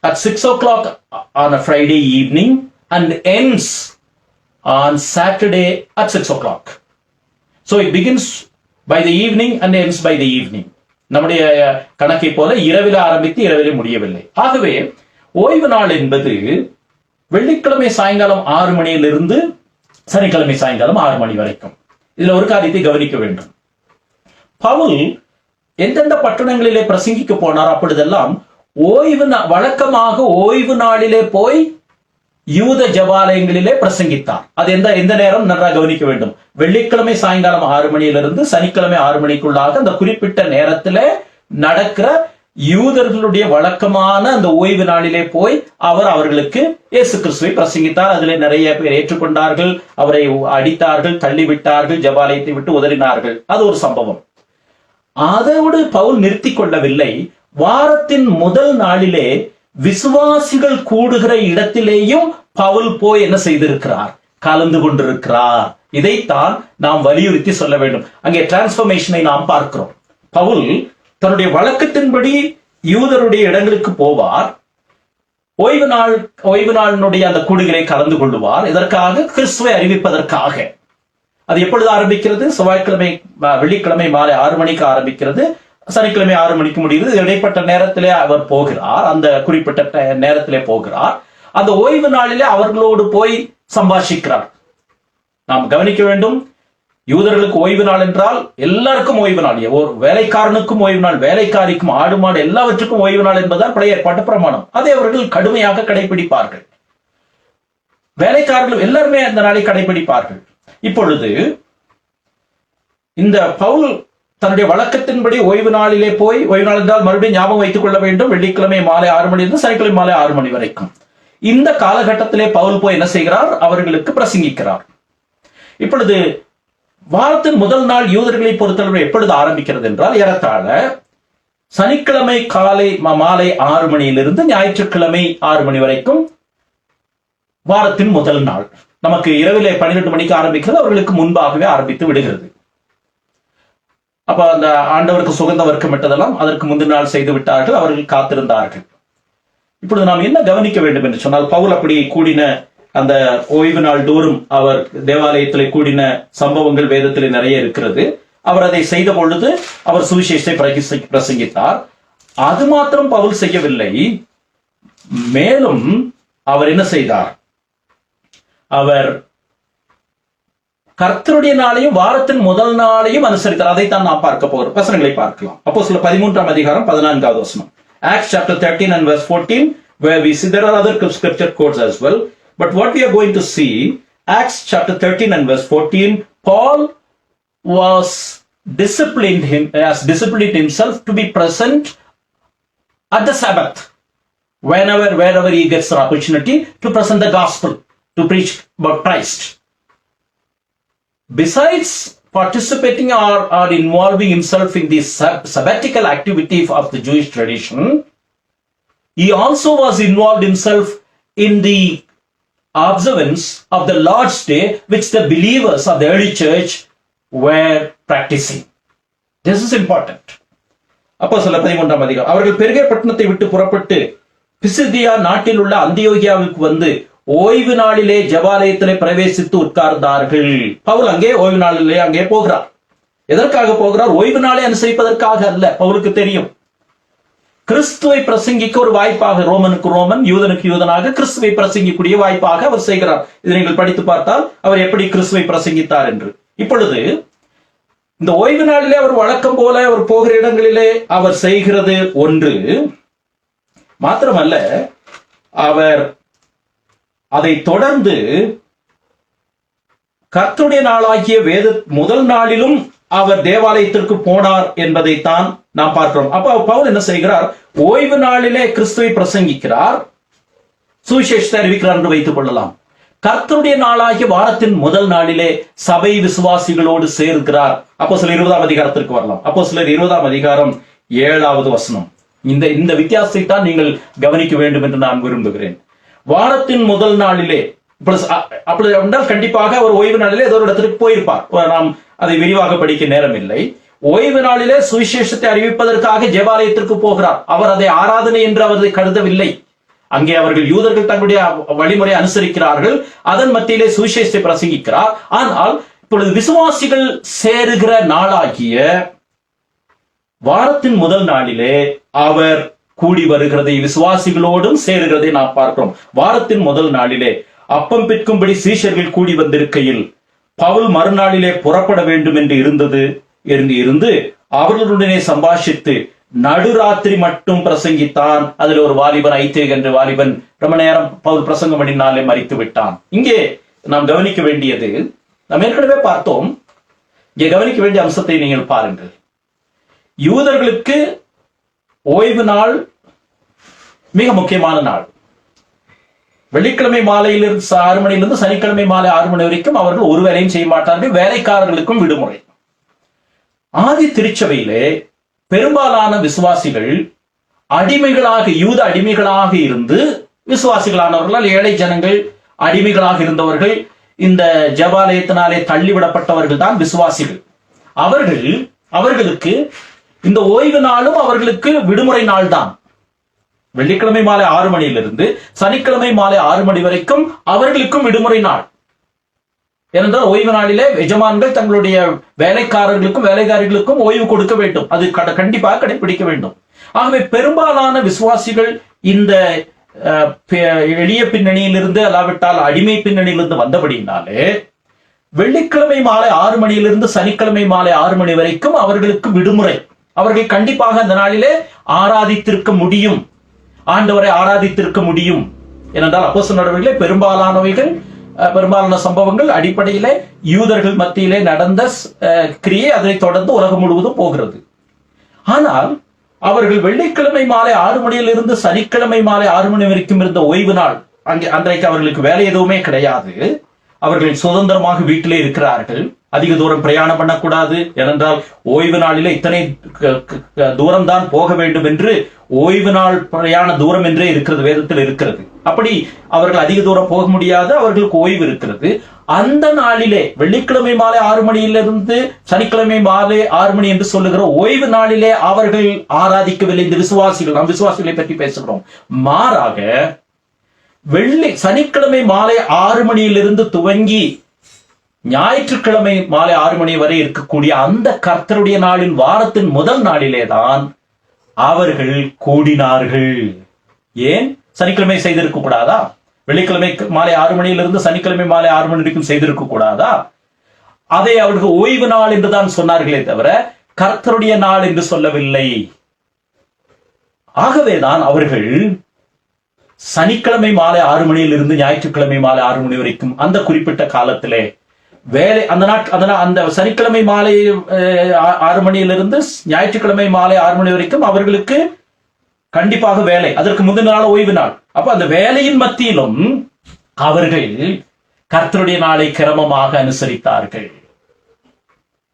at 6 o'clock on a Friday evening and ends on Saturday at 6 o'clock. So it begins by the evening and ends by the evening. நம்முடைய கணக்கை போல இரவில் ஆரம்பித்து இரவில் முடியவில்லை. ஆகவே ஓய்வு நாள் என்பது வெள்ளிக்கிழமை சாயங்காலம் 6 மணியிலிருந்து சனிக்கிழமை சாயங்காலம் 6 மணி வரைக்கும். இதுல ஒரு காரியத்தை கவனிக்க வேண்டும். பவுல் எந்தெந்த பட்டணங்களிலே பிரசங்கிக்க போனார் அப்பொழுதெல்லாம் வழக்கமாக ஓய்வு நாளிலே போய் யூத ஜபாலயங்களிலே பிரசங்கித்தார். அது எந்த நேரம் நன்றாக கவனிக்க வேண்டும். வெள்ளிக்கிழமை சாயங்காலம் 6 மணியிலிருந்து சனிக்கிழமை 6 மணிக்குள்ளாக அந்த குறிப்பிட்ட நேரத்திலே நடக்கிற யூதர்களுடைய வழக்கமான அந்த ஓய்வு நாளிலே போய் அவர்களுக்கு இயேசு கிறிஸ்துவை பிரசங்கித்தார். அதிலே நிறைய பேர் ஏற்றுக்கொண்டார்கள். அவரை அடித்தார்கள், தள்ளிவிட்டார்கள், ஜபாலயத்தை விட்டு உதறினார்கள். அது ஒரு சம்பவம். அதோடு பவுல் நிறுத்திக் கொள்ளவில்லை. வாரத்தின் முதல் நாளிலே விசுவாசிகள் கூடுகிற இடத்திலேயும் பவுல் போய் என்ன செய்திருக்கிறார்? கலந்து கொண்டிருக்கிறார். இதைத்தான் நாம் வலியுறுத்தி சொல்ல வேண்டும். அங்கே டிரான்ஸ்பர்மேஷனை நாம் பார்க்கிறோம். பவுல் தன்னுடைய வழக்கத்தின்படி யூதருடைய இடங்களுக்கு போவார். ஓய்வு நாளினுடைய அந்த கூடுகளை கலந்து கொள்ளுவார். இதற்காக கிறிஸ்துவை அறிவிப்பதற்காக. அது எப்பொழுது ஆரம்பிக்கிறது? வெள்ளிக்கிழமை மாலை 6 மணிக்கு ஆரம்பிக்கிறது, சனிக்கிழமை 6 மணிக்கு முடிகிறது. இடைப்பட்ட நேரத்திலே அவர் போகிறார். அந்த குறிப்பிட்ட நேரத்திலே போகிறார். அந்த ஓய்வு நாளிலே அவர்களோடு போய் சம்பாஷிக்கிறார். நாம் கவனிக்க வேண்டும், யூதர்களுக்கு ஓய்வு நாள் என்றால் எல்லாருக்கும் ஓய்வு நாள். ஒரு வேலைக்காரனுக்கும் ஓய்வு நாள், வேலைக்காரிக்கும், ஆடு மாடு எல்லாவற்றுக்கும் ஓய்வு நாள் என்பதால் பழைய ஏற்பாட்டு பிரமாணம். அதை அவர்கள் கடுமையாக கடைபிடிப்பார்கள். வேலைக்காரர்கள் எல்லாருமே அந்த நாளை கடைபிடிப்பார்கள். இப்பொழுது இந்த பவுல் தன்னுடைய வழக்கத்தின்படி ஓய்வு நாளிலே போய், ஓய்வு நாள் என்றால் மறுபடியும் ஞாபகம் வைத்துக் கொள்ள வேண்டும், வெள்ளிக்கிழமை மாலை 6 மணியிலிருந்து சனிக்கிழமை மாலை 6 மணி வரைக்கும். இந்த காலகட்டத்திலே பவுல் போய் என்ன செய்கிறார்? அவர்களுக்கு பிரசங்கிக்கிறார். இப்பொழுது வாரத்தின் முதல் நாள் யூதர்களை பொறுத்தளவு எப்பொழுது ஆரம்பிக்கிறது என்றால் ஏறத்தாழ சனிக்கிழமை மாலை 6 மணியிலிருந்து ஞாயிற்றுக்கிழமை 6 மணி வரைக்கும் வாரத்தின் முதல் நாள். நமக்கு இரவிலே 12 மணிக்கு ஆரம்பிக்கிறது, அவர்களுக்கு முன்பாகவே ஆரம்பித்து விடுகிறது. அப்ப அந்த ஆண்டவருக்கு சுகந்த வர்க்கமிட்டதெல்லாம் அதற்கு முந்தின நாள் செய்து விட்டார்கள். அவர்கள் காத்திருந்தார்கள். இப்பொழுது நாம் என்ன கவனிக்க வேண்டும் என்று சொன்னால், பவுல் அப்படி கூடின அந்த ஓய்வு நாள் தோறும் அவர் தேவாலயத்திலே கூடின சம்பவங்கள் வேதத்திலே நிறைய இருக்கிறது. அவர் அதை செய்த பொழுது அவர் சுவிசேஷத்தை பிரசங்கித்தார். அது மாத்திரம் பவுல் செய்யவில்லை. மேலும் அவர் என்ன செய்தார்? அவர் கர்த்தருடைய நாளையும் வாரத்தின் முதல் நாளையும் அனுசரித்தார். அதைத்தான் நாம் பார்க்க போகிறோம். வசனங்களை பார்க்கலாம். அப்போஸ்தலர் 13ஆம் அதிகாரம் 14வது வசனம். Acts chapter 13 and verse 14, where we see there are other scripture quotes as well. But what we are going to see, Acts chapter 13 and verse 14, Paul has disciplined himself to be present at the Sabbath, wherever he gets the opportunity to present the gospel, to preach about Christ. Besides participating or involving himself in the sabbatical activity of the Jewish tradition, he also was involved himself in the observance of the Lord's Day, which the believers of the early church were practicing. This is important. அப்போஸ்தலர் 13ஆம் அதிகாரம். அவர்கள் பெருகே பட்டணத்தை விட்டு புறப்பட்டு பிசிதியா நாட்டில் உள்ள அந்தியோகியாவுக்கு வந்து ஓய்வு நாளிலே ஜபாலயத்திலே பிரவேசித்து உட்கார்ந்தார்கள். பவுல் அங்கே ஓய்வு நாளிலே அங்கே போகிறார். எதற்காக போகிறார்? ஓய்வு நாளை அனுசரிப்பதற்காக அல்ல. பவுலுக்கு தெரியும், கிறிஸ்துவை பிரசங்கிக்க ஒரு வாய்ப்பாக, ரோமனுக்கு ரோமன், யூதனுக்கு யூதனாக கிறிஸ்துவை பிரசங்கிக்கூடிய வாய்ப்பாக அவர் செய்கிறார். இதை நீங்கள் படித்து பார்த்தால் அவர் எப்படி கிறிஸ்துவை பிரசங்கித்தார் என்று. இப்பொழுது இந்த ஓய்வு நாளிலே அவர் வழக்கம் போல அவர் போகிற இடங்களிலே அவர் செய்கிறது ஒன்று மாத்திரமல்ல, அவர் அதை தொடர்ந்து கர்த்தருடைய நாளாகிய வேத முதல் நாளிலும் அவர் தேவாலயத்திற்கு போனார் என்பதைத்தான் நாம் பார்க்கிறோம். அப்ப பவுல் என்ன செய்கிறார்? ஓய்வு நாளிலே கிறிஸ்துவை பிரசங்கிக்கிறார், சுவிசேஷத்தை அறிவிக்கிறார் என்று வைத்துக் கொள்ளலாம். கர்த்தருடைய நாளாகிய வாரத்தின் முதல் நாளிலே சபை விசுவாசிகளோடு சேர்கிறார். அப்போஸ்தலர் 20ஆம் அதிகாரத்திற்கு வரலாம். அப்போஸ்தலர் 20ஆம் அதிகாரம் 7வது வசனம். இந்த வித்தியாசத்தை தான் நீங்கள் கவனிக்க வேண்டும் என்று நான் விரும்புகிறேன். வாரத்தின் முதல் நாளிலே, அப்படி என்றால் கண்டிப்பாக அவர் ஓய்வு நாளிலே ஏதோ ஒரு இடத்திற்கு போயிருப்பார். நாம் அதை விரிவாக படிக்க நேரம் இல்லை. ஓய்வு நாளிலே சுவிசேஷத்தை அறிவிப்பதற்காக ஜெபாலயத்திற்கு போகிறார். அவர் அதை ஆராதனை என்று அவரை கருதவில்லை. அங்கே அவர்கள் யூதர்கள் தங்களுடைய வழிமுறை அனுசரிக்கிறார்கள், அதன் மத்தியிலே சுவிசேஷத்தை பிரசங்கிக்கிறார். ஆனால் இப்பொழுது விசுவாசிகள் சேருகிற நாளாகிய வாரத்தின் முதல் நாளிலே அவர் கூடி வருகிறதை, விசுவாசிகளோடும் சேருகிறதை நாம் பார்க்கிறோம். வாரத்தின் முதல் நாளிலே அப்பம் பிற்கும்படி சீஷர்கள் கூடி வந்திருக்கையில் பவுல் மறுநாளிலே புறப்பட வேண்டும் என்று இருந்து அவர்களுடனே சம்பாஷித்து நடுராத்திரி மட்டும் பிரசங்கித்தான். அதில் ஒரு வாலிபன், ஐத்தேக் என்ற வாலிபன் ரொம்ப நேரம் பவுல் பிரசங்கம் பண்ணினாலே மரித்து விட்டான். இங்கே நாம் கவனிக்க வேண்டியது, நாம் ஏற்கனவே பார்த்தோம், இங்கே கவனிக்க வேண்டிய அம்சத்தை நீங்கள் பாருங்கள். யூதர்களுக்கு ஓய்வு நாள் மிக முக்கியமான நாள். வெள்ளிக்கிழமை மாலையிலிருந்து 6 மணியிலிருந்து சனிக்கிழமை மாலை 6 மணி வரைக்கும் அவர்கள் ஒரு வேலையும் செய்ய மாட்டார்கள். வேலைக்காரர்களுக்கும் விடுமுறை. ஆதி திருச்சபையிலே பெரும்பாலான விசுவாசிகள் அடிமைகளாக, யூத அடிமைகளாக இருந்து விசுவாசிகளானவர்களால் ஏழை ஜனங்கள், அடிமைகளாக இருந்தவர்கள், இந்த ஜெபாலயத்தினாலே தள்ளிவிடப்பட்டவர்கள் தான் விசுவாசிகள். அவர்களுக்கு இந்த ஓய்வு நாளும் அவர்களுக்கு விடுமுறை நாள் தான். வெள்ளிக்கிழமை மாலை 6 மணியிலிருந்து சனிக்கிழமை மாலை 6 மணி வரைக்கும் அவர்களுக்கும் விடுமுறை நாள். ஏனென்றால் ஓய்வு நாளிலே எஜமான்கள் தங்களுடைய வேலைக்காரர்களுக்கும் வேலைக்காரிகளுக்கும் ஓய்வு கொடுக்க வேண்டும். அது கண்டிப்பாக கடைபிடிக்க வேண்டும். ஆகவே பெரும்பாலான விசுவாசிகள் இந்த எளிய பின்னணியிலிருந்து, அல்லாவிட்டால் அடிமை பின்னணியிலிருந்து வந்தபடினாலே வெள்ளிக்கிழமை மாலை 6 மணியிலிருந்து சனிக்கிழமை மாலை 6 மணி வரைக்கும் அவர்களுக்கு விடுமுறை. அவர்கள் கண்டிப்பாக அந்த நாளிலே ஆராதித்திருக்க முடியும், ஆண்டவரை ஆராதித்திருக்க முடியும். ஏனென்றால் அப்போஸ்தலர் நடவடிக்கைகளிலே பெரும்பாலான சம்பவங்கள் அடிப்படையிலே யூதர்கள் மத்தியிலே நடந்த கிரியை, அதை தொடர்ந்து உலகம் முழுவதும் போகிறது. ஆனால் அவர்கள் வெள்ளிக்கிழமை மாலை 6 மணியிலிருந்து சனிக்கிழமை மாலை 6 மணி வரைக்கும் இருந்த ஓய்வு நாள், அன்றைக்கு அவர்களுக்கு வேலை எதுவுமே கிடையாது. அவர்கள் சுதந்திரமாக வீட்டிலே இருக்கிறார்கள். அதிக தூரம் பிரயாணம் பண்ணக்கூடாது. ஏனென்றால் ஓய்வு நாளிலே இத்தனை தூரம் தான் போக வேண்டும் என்று ஓய்வு நாள் பிரயாண தூரம் என்றே இருக்கிறது, வேதத்தில் இருக்கிறது. அப்படி அவர்கள் அதிக தூரம் போக முடியாது, அவர்களுக்கு ஓய்வு இருக்கிறது. அந்த நாளிலே வெள்ளிக்கிழமை மாலை 6 மணியிலிருந்து சனிக்கிழமை மாலை 6 மணி என்று சொல்லுகிற ஓய்வு நாளிலே அவர்கள் ஆராதிக்கவில்லை. இந்த விசுவாசிகள், நாம் விசுவாசிகளை பற்றி பேசுகிறோம். மாறாக சனிக்கிழமை மாலை 6 மணியிலிருந்து துவங்கி ஞாயிற்றுக்கிழமை மாலை 6 மணி வரை இருக்கக்கூடிய அந்த கர்த்தருடைய நாளின் வாரத்தின் முதல் நாளிலே தான் அவர்கள் கூடினார்கள். ஏன் சனிக்கிழமை செய்திருக்க கூடாதா? வெள்ளிக்கிழமை மாலை 6 மணியிலிருந்து சனிக்கிழமை மாலை 6 மணி வரைக்கும் செய்திருக்க கூடாதா? அதை அவர்கள் ஓய்வு நாள் என்றுதான் சொன்னார்களே தவிர கர்த்தருடைய நாள் என்று சொல்லவில்லை. ஆகவேதான் அவர்கள் சனிக்கிழமை மாலை 6 மணியிலிருந்து ஞாயிற்றுக்கிழமை மாலை 6 மணி வரைக்கும் அந்த குறிப்பிட்ட காலத்திலே வேலை, அந்த சனிக்கிழமை மாலை 6 மணியிலிருந்து ஞாயிற்றுக்கிழமை மாலை 6 மணி வரைக்கும் அவர்களுக்கு கண்டிப்பாக வேலை. அதற்கு முந்தின நாள் ஓய்வு நாள். அப்ப அந்த வேலையின் மத்தியிலும் அவர்கள் கர்த்தருடைய நாளை கிரமமாக அனுசரித்தார்கள்.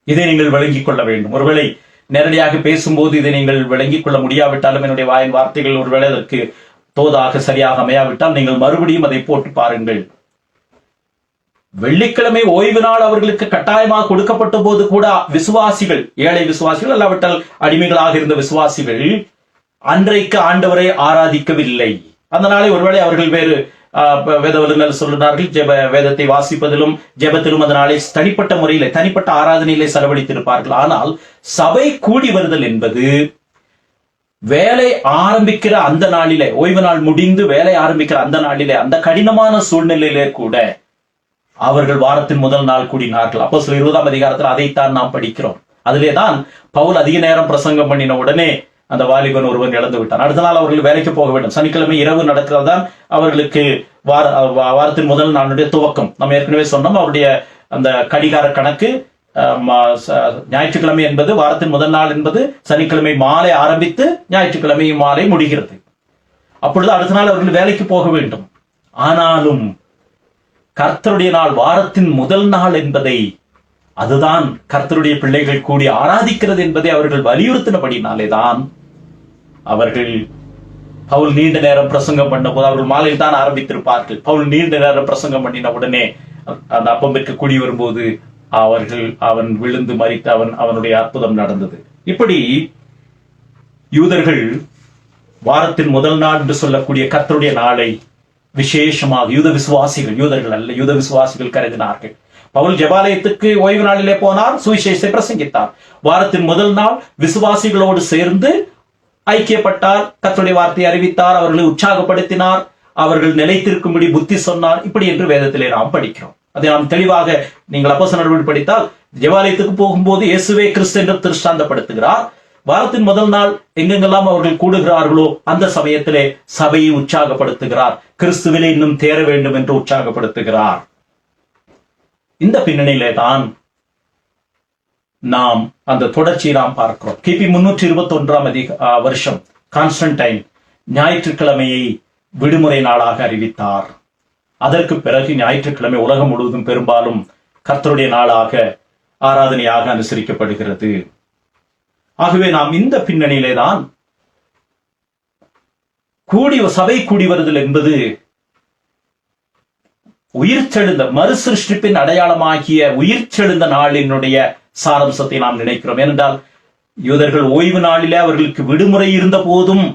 இதை நீங்கள் விளங்கிக் கொள்ள வேண்டும். ஒருவேளை நேரடியாக பேசும்போது இதை நீங்கள் விளங்கிக் கொள்ள முடியாவிட்டாலும், என்னுடைய வாயின் வார்த்தைகள் ஒருவேளை அதற்கு தோதாக சரியாக அமையாவிட்டால் நீங்கள் மறுபடியும் அதை போட்டு பாருங்கள். வெள்ளிக்கிழமை ஓய்வு நாள் அவர்களுக்கு கட்டாயமாக கொடுக்கப்பட்ட போது கூட விசுவாசிகள், ஏழை விசுவாசிகள், அல்லாவிட்டால் அடிமைகளாக இருந்த விசுவாசிகள் அன்றைக்கு ஆண்டவரை ஆராதிக்கவில்லை. அந்த நாளை ஒருவேளை அவர்கள் வேறு வேதவல்லுநர்கள் சொல்லுகிறார்கள், வேதத்தை வாசிப்பதிலும் ஜெபத்திலும் அந்த நாளை தனிப்பட்ட முறையிலே, தனிப்பட்ட ஆராதனையிலே செலவழித்திருப்பார்கள். ஆனால் சபை கூடி வருதல் என்பது வேலை ஆரம்பிக்கிற அந்த நாளிலே, ஓய்வு நாள் முடிந்து வேலை ஆரம்பிக்கிற அந்த நாளிலே, அந்த கடினமான சூழ்நிலையிலே கூட அவர்கள் வாரத்தின் முதல் நாள் கூடினார்கள். அப்போஸ்தலர் 20ஆம் அதிகாரத்தில் அதைத்தான் நாம் படிக்கிறோம். அதிலேதான் பவுல் அதிக நேரம் பிரசங்கம் பண்ணின உடனே அந்த வாலிபன் ஒருவன் இழந்து விட்டான். அடுத்த நாள் அவர்கள் வேலைக்கு போக வேண்டும். சனிக்கிழமை இரவு நடக்கிறதான் அவர்களுக்கு வாரத்தின் முதல் நாளுடைய துவக்கம். நம்ம ஏற்கனவே சொன்னோம், அவருடைய அந்த கடிகார கணக்கு ஞாயிற்றுக்கிழமை என்பது வாரத்தின் முதல் நாள் என்பது சனிக்கிழமை மாலை ஆரம்பித்து ஞாயிற்றுக்கிழமை மாலை முடிகிறது. அப்பொழுது அடுத்த நாள் அவர்கள் வேலைக்கு போக வேண்டும். ஆனாலும் கர்த்தருடைய நாள் வாரத்தின் முதல் நாள் என்பதை, அதுதான் கர்த்தருடைய பிள்ளைகள் கூடி ஆராதிக்கிறது என்பதை அவர்கள் வலியுறுத்தினபடினாலேதான் அவர்கள் பவுல் நீண்ட நேரம் பிரசங்கம் பண்ண போது, அவர்கள் மாலையில் தான் ஆரம்பித்திருப்பார்கள். பவுல் நீண்ட நேரம் பிரசங்கம் பண்ணின உடனே அந்த அப்பம் பெற்று கூடி வரும்போது அவன் விழுந்து மரித்து அவனுடைய அற்புதம் நடந்தது. இப்படி யூதர்கள் வாரத்தின் முதல் நாள் என்று சொல்லக்கூடிய கர்த்தருடைய நாளை விசேஷமாக யூதர்கள் அல்ல, யூத விசுவாசிகள் கருதினார்கள். பவுல் ஜெபாலயத்துக்கு ஓய்வு நாளிலே போனார், சுவிசேஷத்தை பிரசங்கித்தார். வாரத்தின் முதல் நாள் விசுவாசிகளோடு சேர்ந்து ஐக்கியப்பட்டார், கர்த்தருடைய வார்த்தையை அறிவித்தார், அவர்களை உற்சாகப்படுத்தினார், அவர்கள் நிலைத்திருக்கும்படி புத்தி சொன்னார். இப்படி என்று வேதத்திலே நாம் படிக்கிறோம். அதை நாம் தெளிவாக நீங்கள் அப்போஸ்தலர் நடவடிக்கை படித்தால், ஜெபாலயத்துக்கு போகும்போது இயேசுவே கிறிஸ்து என்று திருஷ்டாந்தப்படுத்துகிறார். வாரத்தின் முதல் நாள் எங்கெங்கெல்லாம் அவர்கள் கூடுகிறார்களோ அந்த சமயத்திலே சபையை உற்சாகப்படுத்துகிறார், கிறிஸ்துவிலே இன்னும் தேர வேண்டும் என்று உற்சாகப்படுத்துகிறார். இந்த பின்னணியிலே தான் நாம் அந்த தொடர்ச்சியை நாம் பார்க்கிறோம். கிபி 321 வருஷம் கான்ஸ்டன்டைன் ஞாயிற்றுக்கிழமையை விடுமுறை நாளாக அறிவித்தார். அதற்கு பிறகு ஞாயிற்றுக்கிழமை உலகம் முழுவதும் பெரும்பாலும் கர்த்தருடைய நாளாக ஆராதனையாக அனுசரிக்கப்படுகிறது. ஆகவே நாம் இந்த பின்னணியிலே தான் சபை கூடி வருதல் என்பது உயிர்ச்செழுந்த மறுசிருஷ்டிப்பின் அடையாளமாகிய உயிர்ச்செழுந்த நாளினுடைய சாரம்சத்தை நாம் நினைக்கிறோம். ஏனென்றால் யூதர்கள் ஓய்வு நாளிலே அவர்களுக்கு விடுமுறை இருந்த போதும்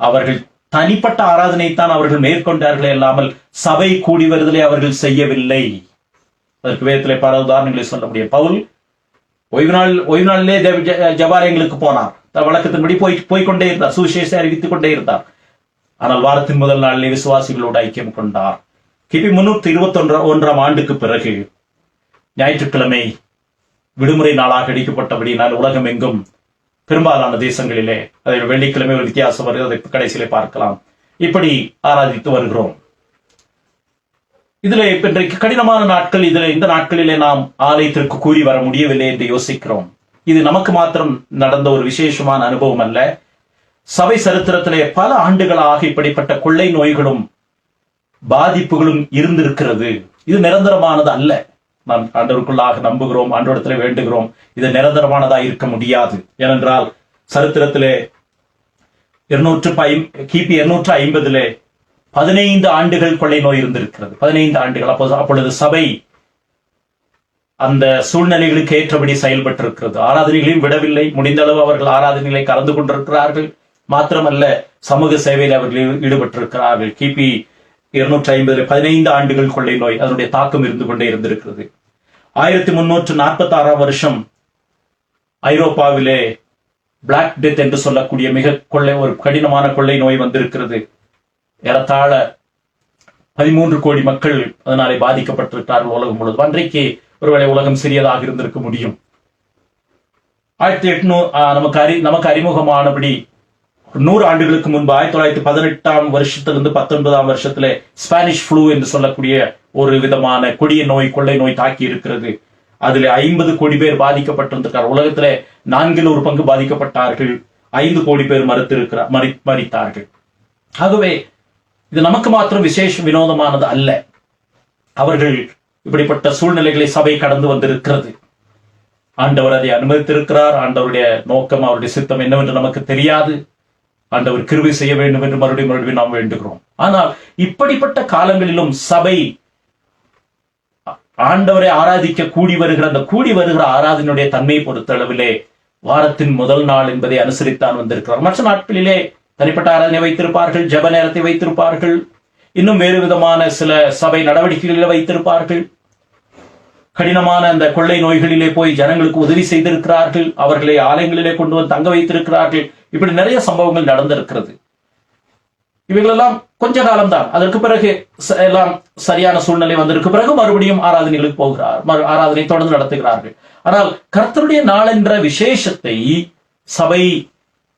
அவர்கள் தனிப்பட்ட ஆராதனைத்தான் அவர்கள் மேற்கொண்டார்களே இல்லாமல் சபை கூடி வருதலை அவர்கள் செய்யவில்லை. அதற்கு வேதத்திலே பல உதாரணங்களை சொல்ல முடியும். பவுல் ஓய்வு நாளிலே ஜெபாலயங்களுக்கு போனார், வழக்கத்தின்படி போய்கொண்டே இருந்தார், சுவிசேஷத்தை அறிவித்துக் கொண்டே இருந்தார். ஆனால் வாரத்தின் முதல் நாளிலே விசுவாசிகளோடு ஐக்கியம் கொண்டார். கிபி 321 ஆண்டுக்கு பிறகு ஞாயிற்றுக்கிழமை விடுமுறை நாளாக அடிக்கப்பட்டபடியினால் உலகம் எங்கும் பெரும்பாலான தேசங்களிலே அதை வெள்ளிக்கிழமை ஒரு வித்தியாசம் வருது, அதை கடைசியிலே பார்க்கலாம். இப்படி ஆராதித்து வருகிறோம். இதுல இன்றைக்கு கடினமான நாட்கள், இந்த நாட்களிலே நாம் ஆலயத்திற்கு கூறி வர முடியவில்லை என்று யோசிக்கிறோம். இது நமக்கு மாத்திரம் நடந்த ஒரு விசேஷமான அனுபவம் அல்ல. சபை சரித்திரத்திலே பல ஆண்டுகளாக இப்படிப்பட்ட கொள்ளை நோய்களும் பாதிப்புகளும் இருந்திருக்கிறது. இது நிரந்தரமானது அல்ல. நாம் ஆண்டவருக்குள்ளாக நம்புகிறோம், ஆண்டவரிடத்திலே வேண்டுகிறோம். இது நிரந்தரமானதா இருக்க முடியாது. ஏனென்றால் சரித்திரத்திலே கிபி 250 15 ஆண்டுகள் கொள்ளை நோய் இருந்திருக்கிறது. 15 ஆண்டுகள். அப்பொழுது சபை அந்த சூழ்நிலைகளுக்கு ஏற்றபடி செயல்பட்டிருக்கிறது. ஆராதனைகளையும் விடவில்லை. முடிந்த அளவு அவர்கள் ஆராதனைகளை கலந்து கொண்டிருக்கிறார்கள். மாத்திரமல்ல, சமூக சேவையில் அவர்கள் ஈடுபட்டிருக்கிறார்கள். கிபி 250 15 ஆண்டுகள் கொள்ளை நோய் அதனுடைய தாக்கம் இருந்து கொண்டே இருந்திருக்கிறது. 1346 வருஷம் ஐரோப்பாவிலே பிளாக் டெத் என்று சொல்லக்கூடிய மிக ஒரு கடினமான கொள்ளை நோய் வந்திருக்கிறது. ஏறத்தாழ 13 கோடி மக்கள் அதனாலே பாதிக்கப்பட்டிருக்கிறார்கள் உலகம் முழுவதும். அன்றைக்கு ஒருவேளை உலகம் சிறியதாக இருந்திருக்க முடியும். 1800 நமக்கு அறிமுகமானபடி 100 ஆண்டுகளுக்கு முன்பு 1918 வருஷத்திலிருந்து 19 வருஷத்திலே ஸ்பானிஷ் ஃப்ளூ என்று சொல்லக்கூடிய ஒரு விதமான கொடிய நோய், கொள்ளை நோய் தாக்கி இருக்கிறது. அதில் 50 கோடி பேர் பாதிக்கப்பட்டிருந்திருக்கிறார். உலகத்திலே 4 பங்கு பாதிக்கப்பட்டார்கள். 5 கோடி பேர் மரித்தார்கள். ஆகவே இது நமக்கு மாத்திரம் வினோதமானது அல்ல. அவர்கள் இப்படிப்பட்ட சூழ்நிலைகளை சபை கடந்து வந்திருக்கிறது. ஆண்டவர் அதை அனுமதித்திருக்கிறார். ஆண்டவருடைய நோக்கம், அவருடைய சித்தம் என்னவென்று நமக்கு தெரியாது. ஆண்டவர் கிருபை செய்ய வேண்டும் என்று மறுபடியும் நாம் வேண்டுகிறோம். ஆனால் இப்படிப்பட்ட காலங்களிலும் சபை ஆண்டவரை ஆராதிக்க கூடி வருகிற ஆராதனையுடைய தன்மையை பொறுத்தளவிலே வாரத்தின் முதல் நாள் என்பதை அனுசரித்தான் வந்திருக்கிறார். மற்ற நாட்களிலே தனிப்பட்ட ஆராதனை வைத்திருப்பார்கள், ஜெப நேரத்தை வைத்திருப்பார்கள், இன்னும் வேறு விதமான சில சபை நடவடிக்கைகளில் வைத்திருப்பார்கள். கடினமான அந்த கொள்ளை நோய்களிலே போய் ஜனங்களுக்கு உதவி செய்திருக்கிறார்கள். அவர்களை ஆலயங்களிலே கொண்டு வந்து தங்க வைத்திருக்கிறார்கள். இப்படி நிறைய சம்பவங்கள் நடந்திருக்கிறது. இவைகளெல்லாம் கொஞ்ச காலம்தான். அதற்கு பிறகு எல்லாம் சரியான சூழ்நிலை வந்திருக்கு பிறகு மறுபடியும் ஆராதனைகளுக்கு போகிறார், ஆராதனை தொடர்ந்து நடத்துகிறார்கள். ஆனால் கர்த்தருடைய நாள் என்ற விசேஷத்தை சபை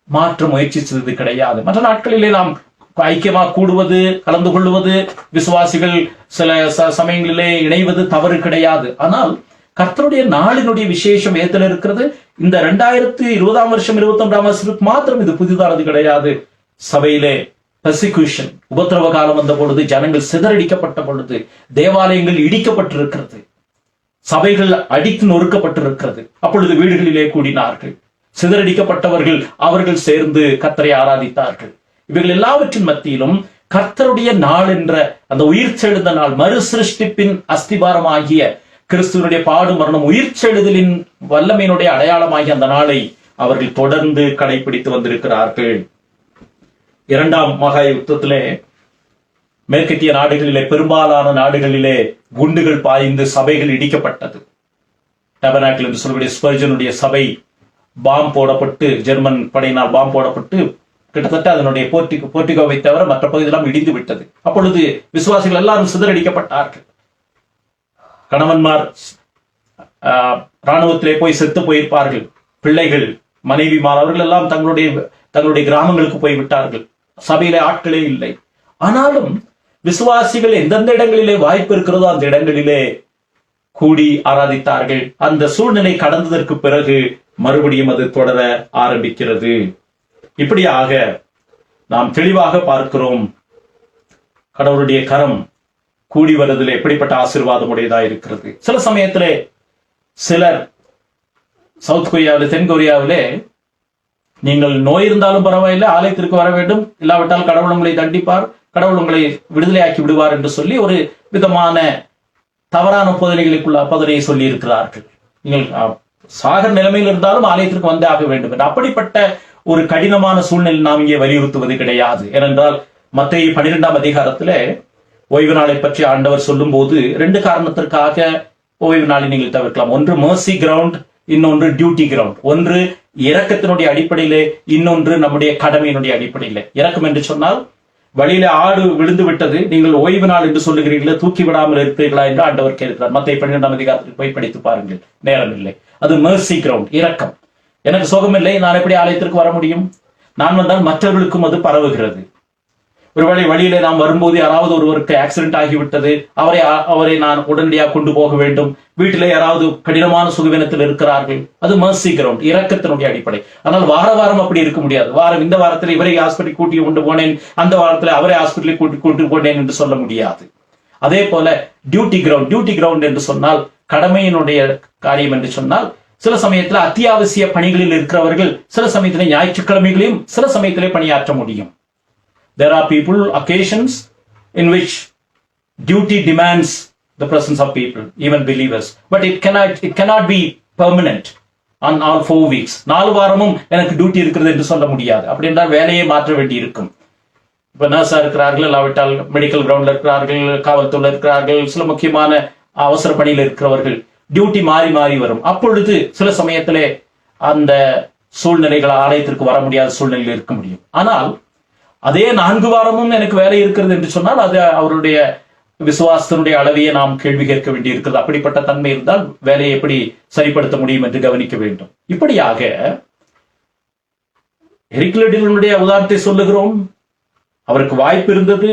மாற்ற முயற்சி செய்தது கிடையாது. மற்ற நாட்களிலே நாம் ஐக்கியமாக கூடுவது, கலந்து கொள்வது, விசுவாசிகள் சில சமயங்களிலே இணைவது தவறு கிடையாது. ஆனால் கர்த்தருடைய நாளினுடைய விசேஷம் ஏத்துல இருக்கிறது. இந்த 2020 வருஷம் 21 வருஷத்துக்கு மாத்திரம் இது புதிதானது கிடையாது. சபையிலே பெர்சிக்யூஷன், உபத்திரவ காலம் வந்த பொழுது, ஜனங்கள் சிதறடிக்கப்பட்ட பொழுது, தேவாலயங்கள் இடிக்கப்பட்டிருக்கிறது, சபைகள் அடித்து நொறுக்கப்பட்டிருக்கிறது. அப்பொழுது வீடுகளிலே கூடினார்கள். சிதறடிக்கப்பட்டவர்கள் அவர்கள் சேர்ந்து கர்த்தரை ஆராதித்தார்கள். இவைகள் எல்லாவற்றின் மத்தியிலும் கர்த்தருடைய நாள் என்ற அந்த உயிர்ச்செழுந்த நாள், மறு சிருஷ்டிப்பின் அஸ்திபாரமாகிய கிறிஸ்துவனுடைய பாடு மரணம் உயிர்ச்செழுதலின் வல்லமையினுடைய அடையாளமாகிய அந்த நாளை அவர்கள் தொடர்ந்து கடைபிடித்து வந்திருக்கிறார்கள். 2ஆம் மகா யுத்தத்திலே மேற்கத்திய நாடுகளிலே, பெரும்பாலான நாடுகளிலே குண்டுகள் பாய்ந்து சபைகள் இடிக்கப்பட்டது. டெபர்னாக்கிள் என்று சொல்லக்கூடிய ஸ்பர்ஜனுடைய சபை பாம் போடப்பட்டு, ஜெர்மன் படையினால் பாம் போடப்பட்டு கிட்டத்தட்ட அதனுடைய போர்ட்டிகோவை தவிர மற்ற பகுதியெல்லாம் இடிந்து விட்டது. அப்பொழுது விசுவாசிகள் எல்லாரும் சிதறடிக்கப்பட்டார்கள். கணவன்மார் இராணுவத்திலே போய் செத்து போயிருப்பார்கள். பிள்ளைகள், மனைவிமார் அவர்கள் எல்லாம் தங்களுடைய கிராமங்களுக்கு போய் விட்டார்கள். சபையிலே ஆட்களே இல்லை. ஆனாலும் விசுவாசிகள் எந்தெந்த இடங்களிலே வாய்ப்பு இருக்கிறதோ அந்த இடங்களிலே கூடி ஆராதித்தார்கள். அந்த சூழ்நிலை கடந்ததற்கு பிறகு மறுபடியும் அது தொடர ஆரம்பிக்கிறது. இப்படியாக நாம் தெளிவாக பார்க்கிறோம், கடவுளுடைய கரம் கூடி வருவதில் எப்படிப்பட்ட ஆசீர்வாதம் உடையதா இருக்கிறது. சில சமயத்திலே சிலர் சவுத் கொரியாவிலே, தென் கொரியாவிலே, நீங்கள் நோய் இருந்தாலும் பரவாயில்லை, ஆலயத்திற்கு வர வேண்டும், இல்லாவிட்டால் கடவுள் உங்களை தண்டிப்பார், கடவுள் உங்களை விடுதலையாக்கி விடுவார் என்று சொல்லி ஒரு விதமான தவறான போதனையை சொல்லி இருக்கிறார்கள். நீங்கள் சாகர் நிலைமையில் இருந்தாலும் ஆலயத்திற்கு வந்தே ஆக வேண்டும் என்று. அப்படிப்பட்ட ஒரு கடினமான சூழ்நிலை நாம் இங்கே வலியுறுத்துவது கிடையாது. ஏனென்றால் மத்தேயு 12ஆம் அதிகாரத்திலே ஓய்வு நாளை பற்றி ஆண்டவர் சொல்லும் போது 2 காரணத்திற்காக ஓய்வு நாளை நீங்கள் தவிர்க்கலாம். ஒன்று மர்சி கிரவுண்ட், இன்னொன்று டியூட்டி கிரவுண்ட். ஒன்று இரக்கத்தினுடைய அடிப்படையிலே, இன்னொன்று நம்முடைய கடமையினுடைய அடிப்படையிலே. இரக்கம் என்று சொன்னால், வழியில ஆடு விழுந்து விட்டது, நீங்கள் ஓய்வு நாள் என்று சொல்லுகிறீர்களே, தூக்கி விடாமல் இருப்பீர்களா என்று ஆண்டவர் கேட்கிறார். மத்தேயு 12ஆம் அதிகாரத்தில் போய் படித்து பாருங்கள், நேரம் இல்லை. அது மர்சி கிரவுண்ட், இரக்கம். எனக்கு சுகமில்லை, நான் எப்படி ஆலயத்திற்கு வர முடியும்? நான் வந்தால் மற்றவர்களுக்கும் அது பரவுகிறது. ஒருவேளை வழியிலே நாம் வரும்போது யாராவது ஒருவருக்கு ஆக்சிடென்ட் ஆகிவிட்டது, அவரை நான் உடனடியாக கொண்டு போக வேண்டும். வீட்டிலே யாராவது கடினமான சுகவீனத்தில் இருக்கிறார்கள், அது மர்சி கிரவுண்ட், இரக்கத்தினுடைய அடிப்படை. ஆனால் வாரம் அப்படி இருக்க முடியாது. இந்த வாரத்தில் இவரை ஹாஸ்பிட்டல் கூட்டி கொண்டு போனேன், அந்த வாரத்தில் அவரை ஹாஸ்பிட்டலுக்கு கூட்டி போனேன் என்று சொல்ல முடியாது. அதே போல டியூட்டி கிரவுண்ட் என்று சொன்னால், கடமையினுடைய காரியம் என்று சொன்னால், சில சமயத்தில் அத்தியாவசிய பணிகளில் இருக்கிறவர்கள் சில சமயத்திலே ஞாயிற்றுக்கிழமைகளையும் சில சமயத்திலே பணியாற்ற முடியும். There are occasions in which duty demands the presence of people, even believers. But it cannot be permanent on all 4 weeks. 4 வாரமும் எனக்கு டியூட்டி இருக்கிறது என்று சொல்ல முடியாது. அப்படி என்றால் வேலையை மாற்ற வேண்டி இருக்கும். இப்ப நர்ஸா இருக்கிறார்கள், இல்லாவிட்டால் மெடிக்கல் கிரவுண்ட்ல இருக்கிறார்கள், காவல்துறையில் இருக்கிறார்கள், சில முக்கியமான அவசர பணியில் இருக்கிறவர்கள், டியூட்டி மாறி வரும். அப்பொழுது சில சமயத்திலே அந்த சூழ்நிலைகள் ஆலயத்திற்கு வர முடியாத சூழ்நிலையில் இருக்க முடியும். ஆனால் அதே 4 வாரமும் எனக்கு வேலை இருக்கிறது என்று சொன்னால், அது அவருடைய விசுவாசத்தினுடைய அளவையே நாம் கேள்வி கேட்க வேண்டி இருக்கிறது. அப்படிப்பட்ட தன்மை இருந்தால் வேலையை எப்படி சரிப்படுத்த முடியும் என்று கவனிக்க வேண்டும். இப்படியாக ஹெரிக்லடினுடைய உதாரணத்தை சொல்லுகிறோம். அவருக்கு வாய்ப்பு இருந்தது,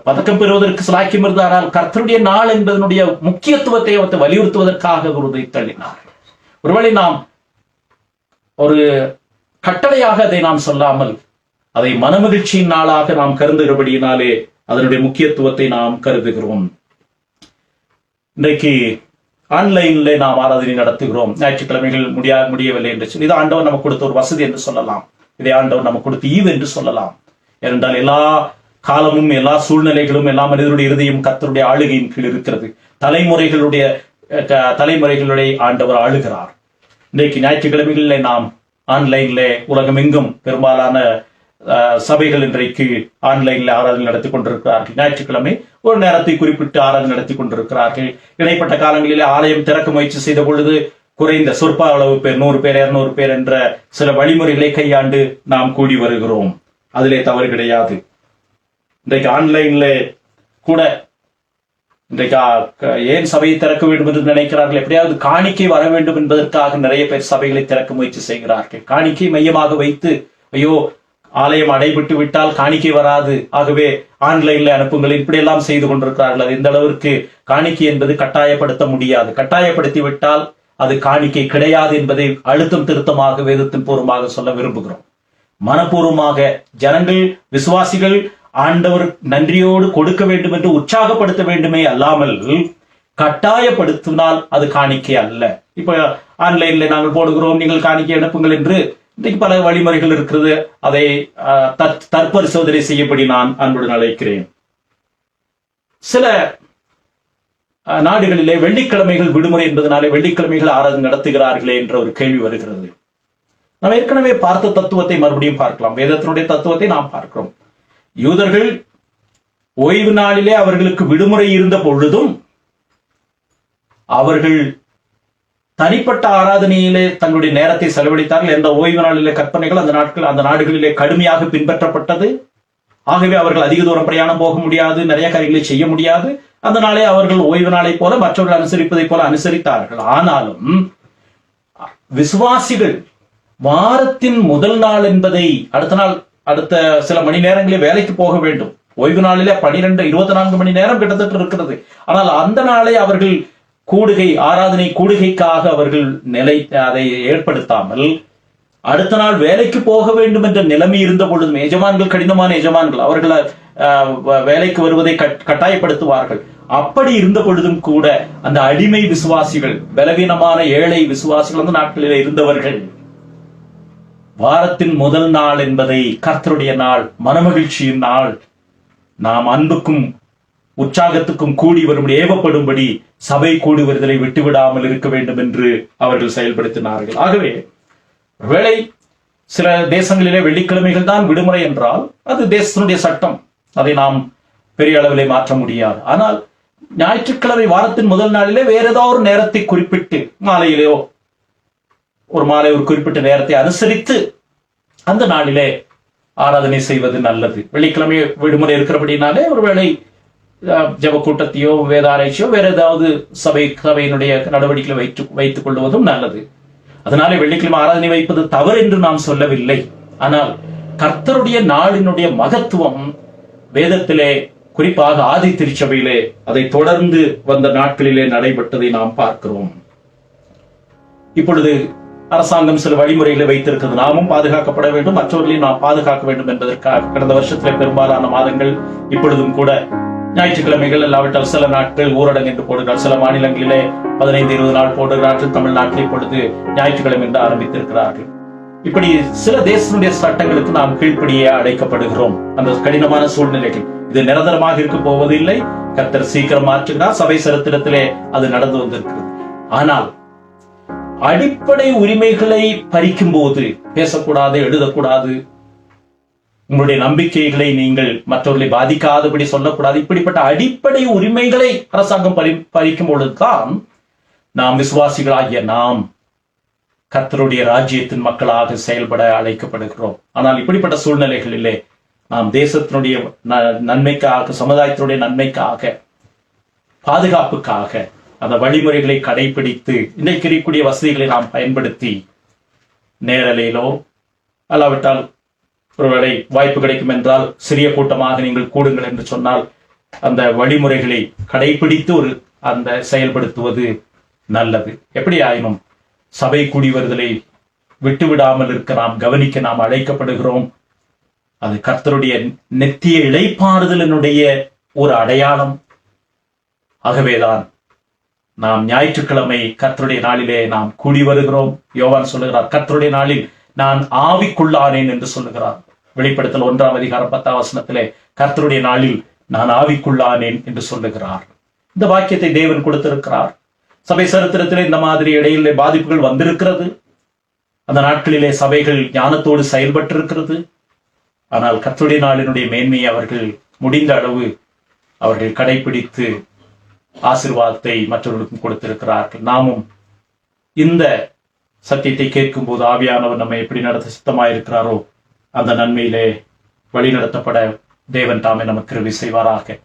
பதக்கம் பெறுவதற்கு சிலாக்கியம் இருந்தது. ஆனால் கர்த்தருடைய நாள் என்பதனுடைய முக்கியத்துவத்தை அவற்றை வலியுறுத்துவதற்காக ஒரு தள்ளினார். ஒருவேளை நாம் ஒரு கட்டளையாக அதை நாம் சொல்லாமல், அதை மனமகிழ்ச்சியின் நாளாக நாம் கருதுகிறபடியினாலே அதனுடைய முக்கியத்துவத்தை நாம் கருதுகிறோம். இன்றைக்கு ஆன்லைன்ல நாம் ஆராதனை நடத்துகிறோம். ஞாயிற்றுக்கிழமைகள் முடியவில்லை என்று சொல்லி, இது ஆண்டவர் நமக்கு கொடுத்த ஒரு வசதி என்று சொல்லலாம். இதை ஆண்டவர் நமக்கு கொடுத்த ஈவு என்று சொல்லலாம். ஏனென்றால் எல்லா காலமும், எல்லா சூழ்நிலைகளும், எல்லா மனிதனுடைய இருதயம் கர்த்தருடைய ஆளுகையின் கீழ் இருக்கிறது. தலைமுறைகளுடைய ஆண்டவர் ஆளுகிறார். இன்றைக்கு ஞாயிற்றுக்கிழமைகளில் நாம் ஆன்லைன்ல உலகமெங்கும் பெரும்பாலான சபைகள் இன்றைக்கு ஆன்லைன்ல ஆராதனை நடத்தி கொண்டிருக்கிறார்கள். ஞாயிற்றுக்கிழமை ஒரு நேரத்தை குறிப்பிட்டு ஆராதனை நடத்தி கொண்டிருக்கிறார்கள். இடைப்பட்ட காலங்களிலே ஆலயம் திறக்க முயற்சி செய்த பொழுது குறைந்த சொற்ப அளவு பேர், 100 பேர் 200 பேர் என்ற சில வழிமுறைகளை கையாண்டு நாம் கூடி வருகிறோம். அதிலே தவறு கிடையாது. இன்றைக்கு ஆன்லைன்ல கூட இன்றைக்கு ஏன் சபையை திறக்க வேண்டும் என்று நினைக்கிறார்கள்? எப்படியாவது காணிக்கை வர வேண்டும் என்பதற்காக நிறைய பேர் சபைகளை திறக்க முயற்சி செய்கிறார்கள். காணிக்கை மையமாக வைத்து, ஐயோ ஆலயம் அடைபட்டு விட்டால் காணிக்கை வராது, ஆகவே ஆன்லைன்ல அனுப்புங்கள், இப்படி எல்லாம் செய்து கொண்டிருக்கிறார்கள். அது எந்த அளவிற்கு காணிக்கை என்பது கட்டாயப்படுத்த முடியாது. கட்டாயப்படுத்தி விட்டால் அது காணிக்கை கிடையாது என்பதை அழுத்தம் திருத்தமாக வேதத்தின் பூர்வமாக சொல்ல விரும்புகிறோம். மனப்பூர்வமாக ஜனங்கள், விசுவாசிகள் ஆண்டவர் நன்றியோடு கொடுக்க வேண்டும் என்று உற்சாகப்படுத்த வேண்டுமே அல்லாமல் கட்டாயப்படுத்தினால் அது காணிக்கை அல்ல. இப்ப ஆன்லைன்ல நாங்கள் போடுகிறோம், நீங்கள் காணிக்கை அனுப்புங்கள் என்று இன்றைக்கு பல வழிமுறைகள் இருக்கிறது. அதை தற்பரிசோதனை செய்யப்படி நான் அன்புடன் அழைக்கிறேன். சில நாடுகளிலே வெள்ளிக்கிழமைகள் விடுமுறை என்பதனாலே வெள்ளிக்கிழமைகள் ஆராதனை நடத்துகிறார்களே என்ற ஒரு கேள்வி வருகிறது. நாம் ஏற்கனவே பார்த்த தத்துவத்தை மறுபடியும் பார்க்கலாம். வேதத்தினுடைய தத்துவத்தை நாம் பார்க்கிறோம். யூதர்கள் ஓய்வு நாளிலே அவர்களுக்கு விடுமுறை இருந்த பொழுதும் அவர்கள் தனிப்பட்ட ஆராதனையிலே தங்களுடைய நேரத்தை செலவழித்தார்கள். என்ற ஓய்வு நாளிலே கற்பனைகள் அந்த நாடுகளிலே கடுமையாக பின்பற்றப்பட்டது. ஆகவே அவர்கள் அதிக தூரம் பிரயாணம் போக முடியாது, நிறைய காரியங்களை செய்ய முடியாது. அந்த நாளே அவர்கள் ஓய்வு நாளை போல மற்றவர்கள் அனுசரிப்பதை போல அனுசரித்தார்கள். ஆனாலும் விசுவாசிகள் வாரத்தின் முதல் நாள் என்பதை அடுத்த சில மணி நேரங்களில் வேலைக்கு போக வேண்டும். ஓய்வு நாளிலே 24 மணி நேரம் கிட்டத்தட்ட இருக்கிறது. ஆனால் அந்த நாளை அவர்கள் ஆராதனை கூடுகைக்காக அவர்கள் அதை ஏற்படுத்தாமல் அடுத்த நாள் வேலைக்கு போக வேண்டும் என்ற நிலைமை இருந்த பொழுதும் எஜமான்கள், கடினமான எஜமான்கள், அவர்கள் வேலைக்கு வருவதை கட்டாயப்படுத்துவார்கள். அப்படி இருந்த பொழுதும் கூட அந்த அடிமை விசுவாசிகள், பலவீனமான ஏழை விசுவாசிகள் அந்த நாட்களில் இருந்தவர்கள் வாரத்தின் முதல் நாள் என்பதை கர்த்தருடைய நாள், மனமகிழ்ச்சியின் நாள், நாம் அன்புக்கும் உற்சாகத்துக்கும் கூடி வரும்படி ஏவப்படும்படி சபை கூடி வருதலை விட்டுவிடாமல் இருக்க வேண்டும் என்று அவர்கள் செயல்படுத்தினார்கள். ஆகவே ஒருவேளை சில தேசங்களிலே வெள்ளிக்கிழமைகள் தான் விடுமுறை என்றால் அது தேசத்தினுடைய சட்டம், அதை நாம் பெரிய அளவிலே மாற்ற முடியாது. ஆனால் ஞாயிற்றுக்கிழமை வாரத்தின் முதல் நாளிலே வேற ஏதாவது ஒரு நேரத்தை குறிப்பிட்டு மாலையிலேயோ மாலை ஒரு குறிப்பிட்ட நேரத்தை அனுசரித்து அந்த நாளிலே ஆராதனை செய்வது நல்லது. வெள்ளிக்கிழமை விடுமுறை இருக்கிறபடினாலே ஒருவேளை ஜப கூட்டத்தையோ வேதாராய்ச்சியோ வேற ஏதாவது சபையினுடைய நடவடிக்கைகளை வைத்துக் கொள்வதும் நல்லது. அதனாலே வெள்ளிக்கிழமை ஆராதனை வைப்பது தவறு என்று நாம் சொல்லவில்லை. ஆனால் கர்த்தருடைய நாளினுடைய மகத்துவம் வேதத்திலே, குறிப்பாக ஆதி திருச்சபையிலே அதை தொடர்ந்து வந்த நாட்களிலே நடைபெற்றதை நாம் பார்க்கிறோம். இப்பொழுது அரசாங்கம் சில வழிமுறைகளை வைத்திருக்கிறது. நாமும் பாதுகாக்கப்பட வேண்டும், மற்றவர்களையும் நாம் பாதுகாக்க வேண்டும் என்பதற்காக கடந்த வருஷத்திலே பெரும்பாலான மாதங்கள் இப்பொழுதும் கூட ஞாயிற்றுக்கிழமைகள் இல்லாவிட்டால் சில நாட்கள் ஊரடங்கு என்று போடுகிறார். சில மாநிலங்களிலே 15-20 நாள் போடுகிறார்கள். தமிழ்நாட்டிலே இப்பொழுது ஞாயிற்றுக்கிழமை என்று ஆரம்பித்திருக்கிறார்கள். இப்படி சில தேசனுடைய சட்டங்களுக்கு நாம் கீழ்ப்படியே அழைக்கப்படுகிறோம். அந்த கடினமான சூழ்நிலைகள் இது நிரந்தரமாக இருக்க போவதில்லை. கர்த்தர் சீக்கிரம் மாற்றுகிறார். சபை சரித்திரத்திலே அது நடந்து வந்திருக்கிறது. ஆனால் அடிப்படை உரிமைகளை பறிக்கும் போது பேசக்கூடாது, எழுதக்கூடாது, உங்களுடைய நம்பிக்கைகளை நீங்கள் மற்றவர்களை பாதிக்காதபடி சொல்லக்கூடாது. இப்படிப்பட்ட அடிப்படை உரிமைகளை அரசாங்கம் பறிக்கும் பொழுதுதான் நாம் விசுவாசிகளாகிய நாம் கர்த்தருடைய ராஜ்யத்தின் மக்களாக செயல்பட அழைக்கப்படுகிறோம். ஆனால் இப்படிப்பட்ட சூழ்நிலைகளிலே நாம் தேசத்தினுடைய நன்மைக்காக, சமுதாயத்தினுடைய நன்மைக்காக, பாதுகாப்புக்காக அந்த வழிமுறைகளை கடைபிடித்து இன்றைக்கு இருக்கக்கூடிய வசதிகளை நாம் பயன்படுத்தி நேரலையிலோ அல்லாவிட்டால் ஒருவேளை வாய்ப்பு கிடைக்கும் என்றால் சிறிய கூட்டமாக நீங்கள் கூடுங்கள் என்று சொன்னால் அந்த வழிமுறைகளை கடைபிடித்து அந்த செயல்படுத்துவது நல்லது. எப்படி ஆயினும் சபை கூடி வருதலை விட்டுவிடாமல் இருக்க நாம் கவனிக்க நாம் அழைக்கப்படுகிறோம். அது கர்த்தருடைய நெத்திய இளைப்பாறுதலினுடைய ஒரு அடையாளம். ஆகவேதான் நாம் ஞாயிற்றுக்கிழமை கர்த்தருடைய நாளிலே நாம் கூடி வருகிறோம். யோவான் சொல்லுகிறார், கர்த்தருடைய நாளில் நான் ஆவிக்குள்ளானேன் என்று சொல்லுகிறார். வெளிப்படுத்தல் 1:10 கர்த்தருடைய நாளில் நான் ஆவிக்குள்ளானேன் என்று சொல்லுகிறார். இந்த வாக்கியத்தை தேவன் கொடுத்திருக்கிறார். சபை சரித்திரத்திலே இந்த மாதிரி இடையிலே பாதிப்புகள் வந்திருக்கிறது. அந்த நாட்களிலே சபைகள் ஞானத்தோடு செயல்பட்டிருக்கிறது. ஆனால் கர்த்தருடைய நாளினுடைய மேன்மையை அவர்கள் முடிந்த அளவு அவர்கள் கடைபிடித்து ஆசீர்வாதத்தை மற்றவர்களுக்கும் கொடுத்திருக்கிறார்கள். நாமும் இந்த சத்தியத்தை கேட்கும் போது ஆவியானவர் நம்மை எப்படி நடத்த சித்தமாயிருக்கிறாரோ அந்த நன்மையிலே வழி நடத்தப்பட தேவன் தாமே நமக்கு கிருபை செய்வாராக.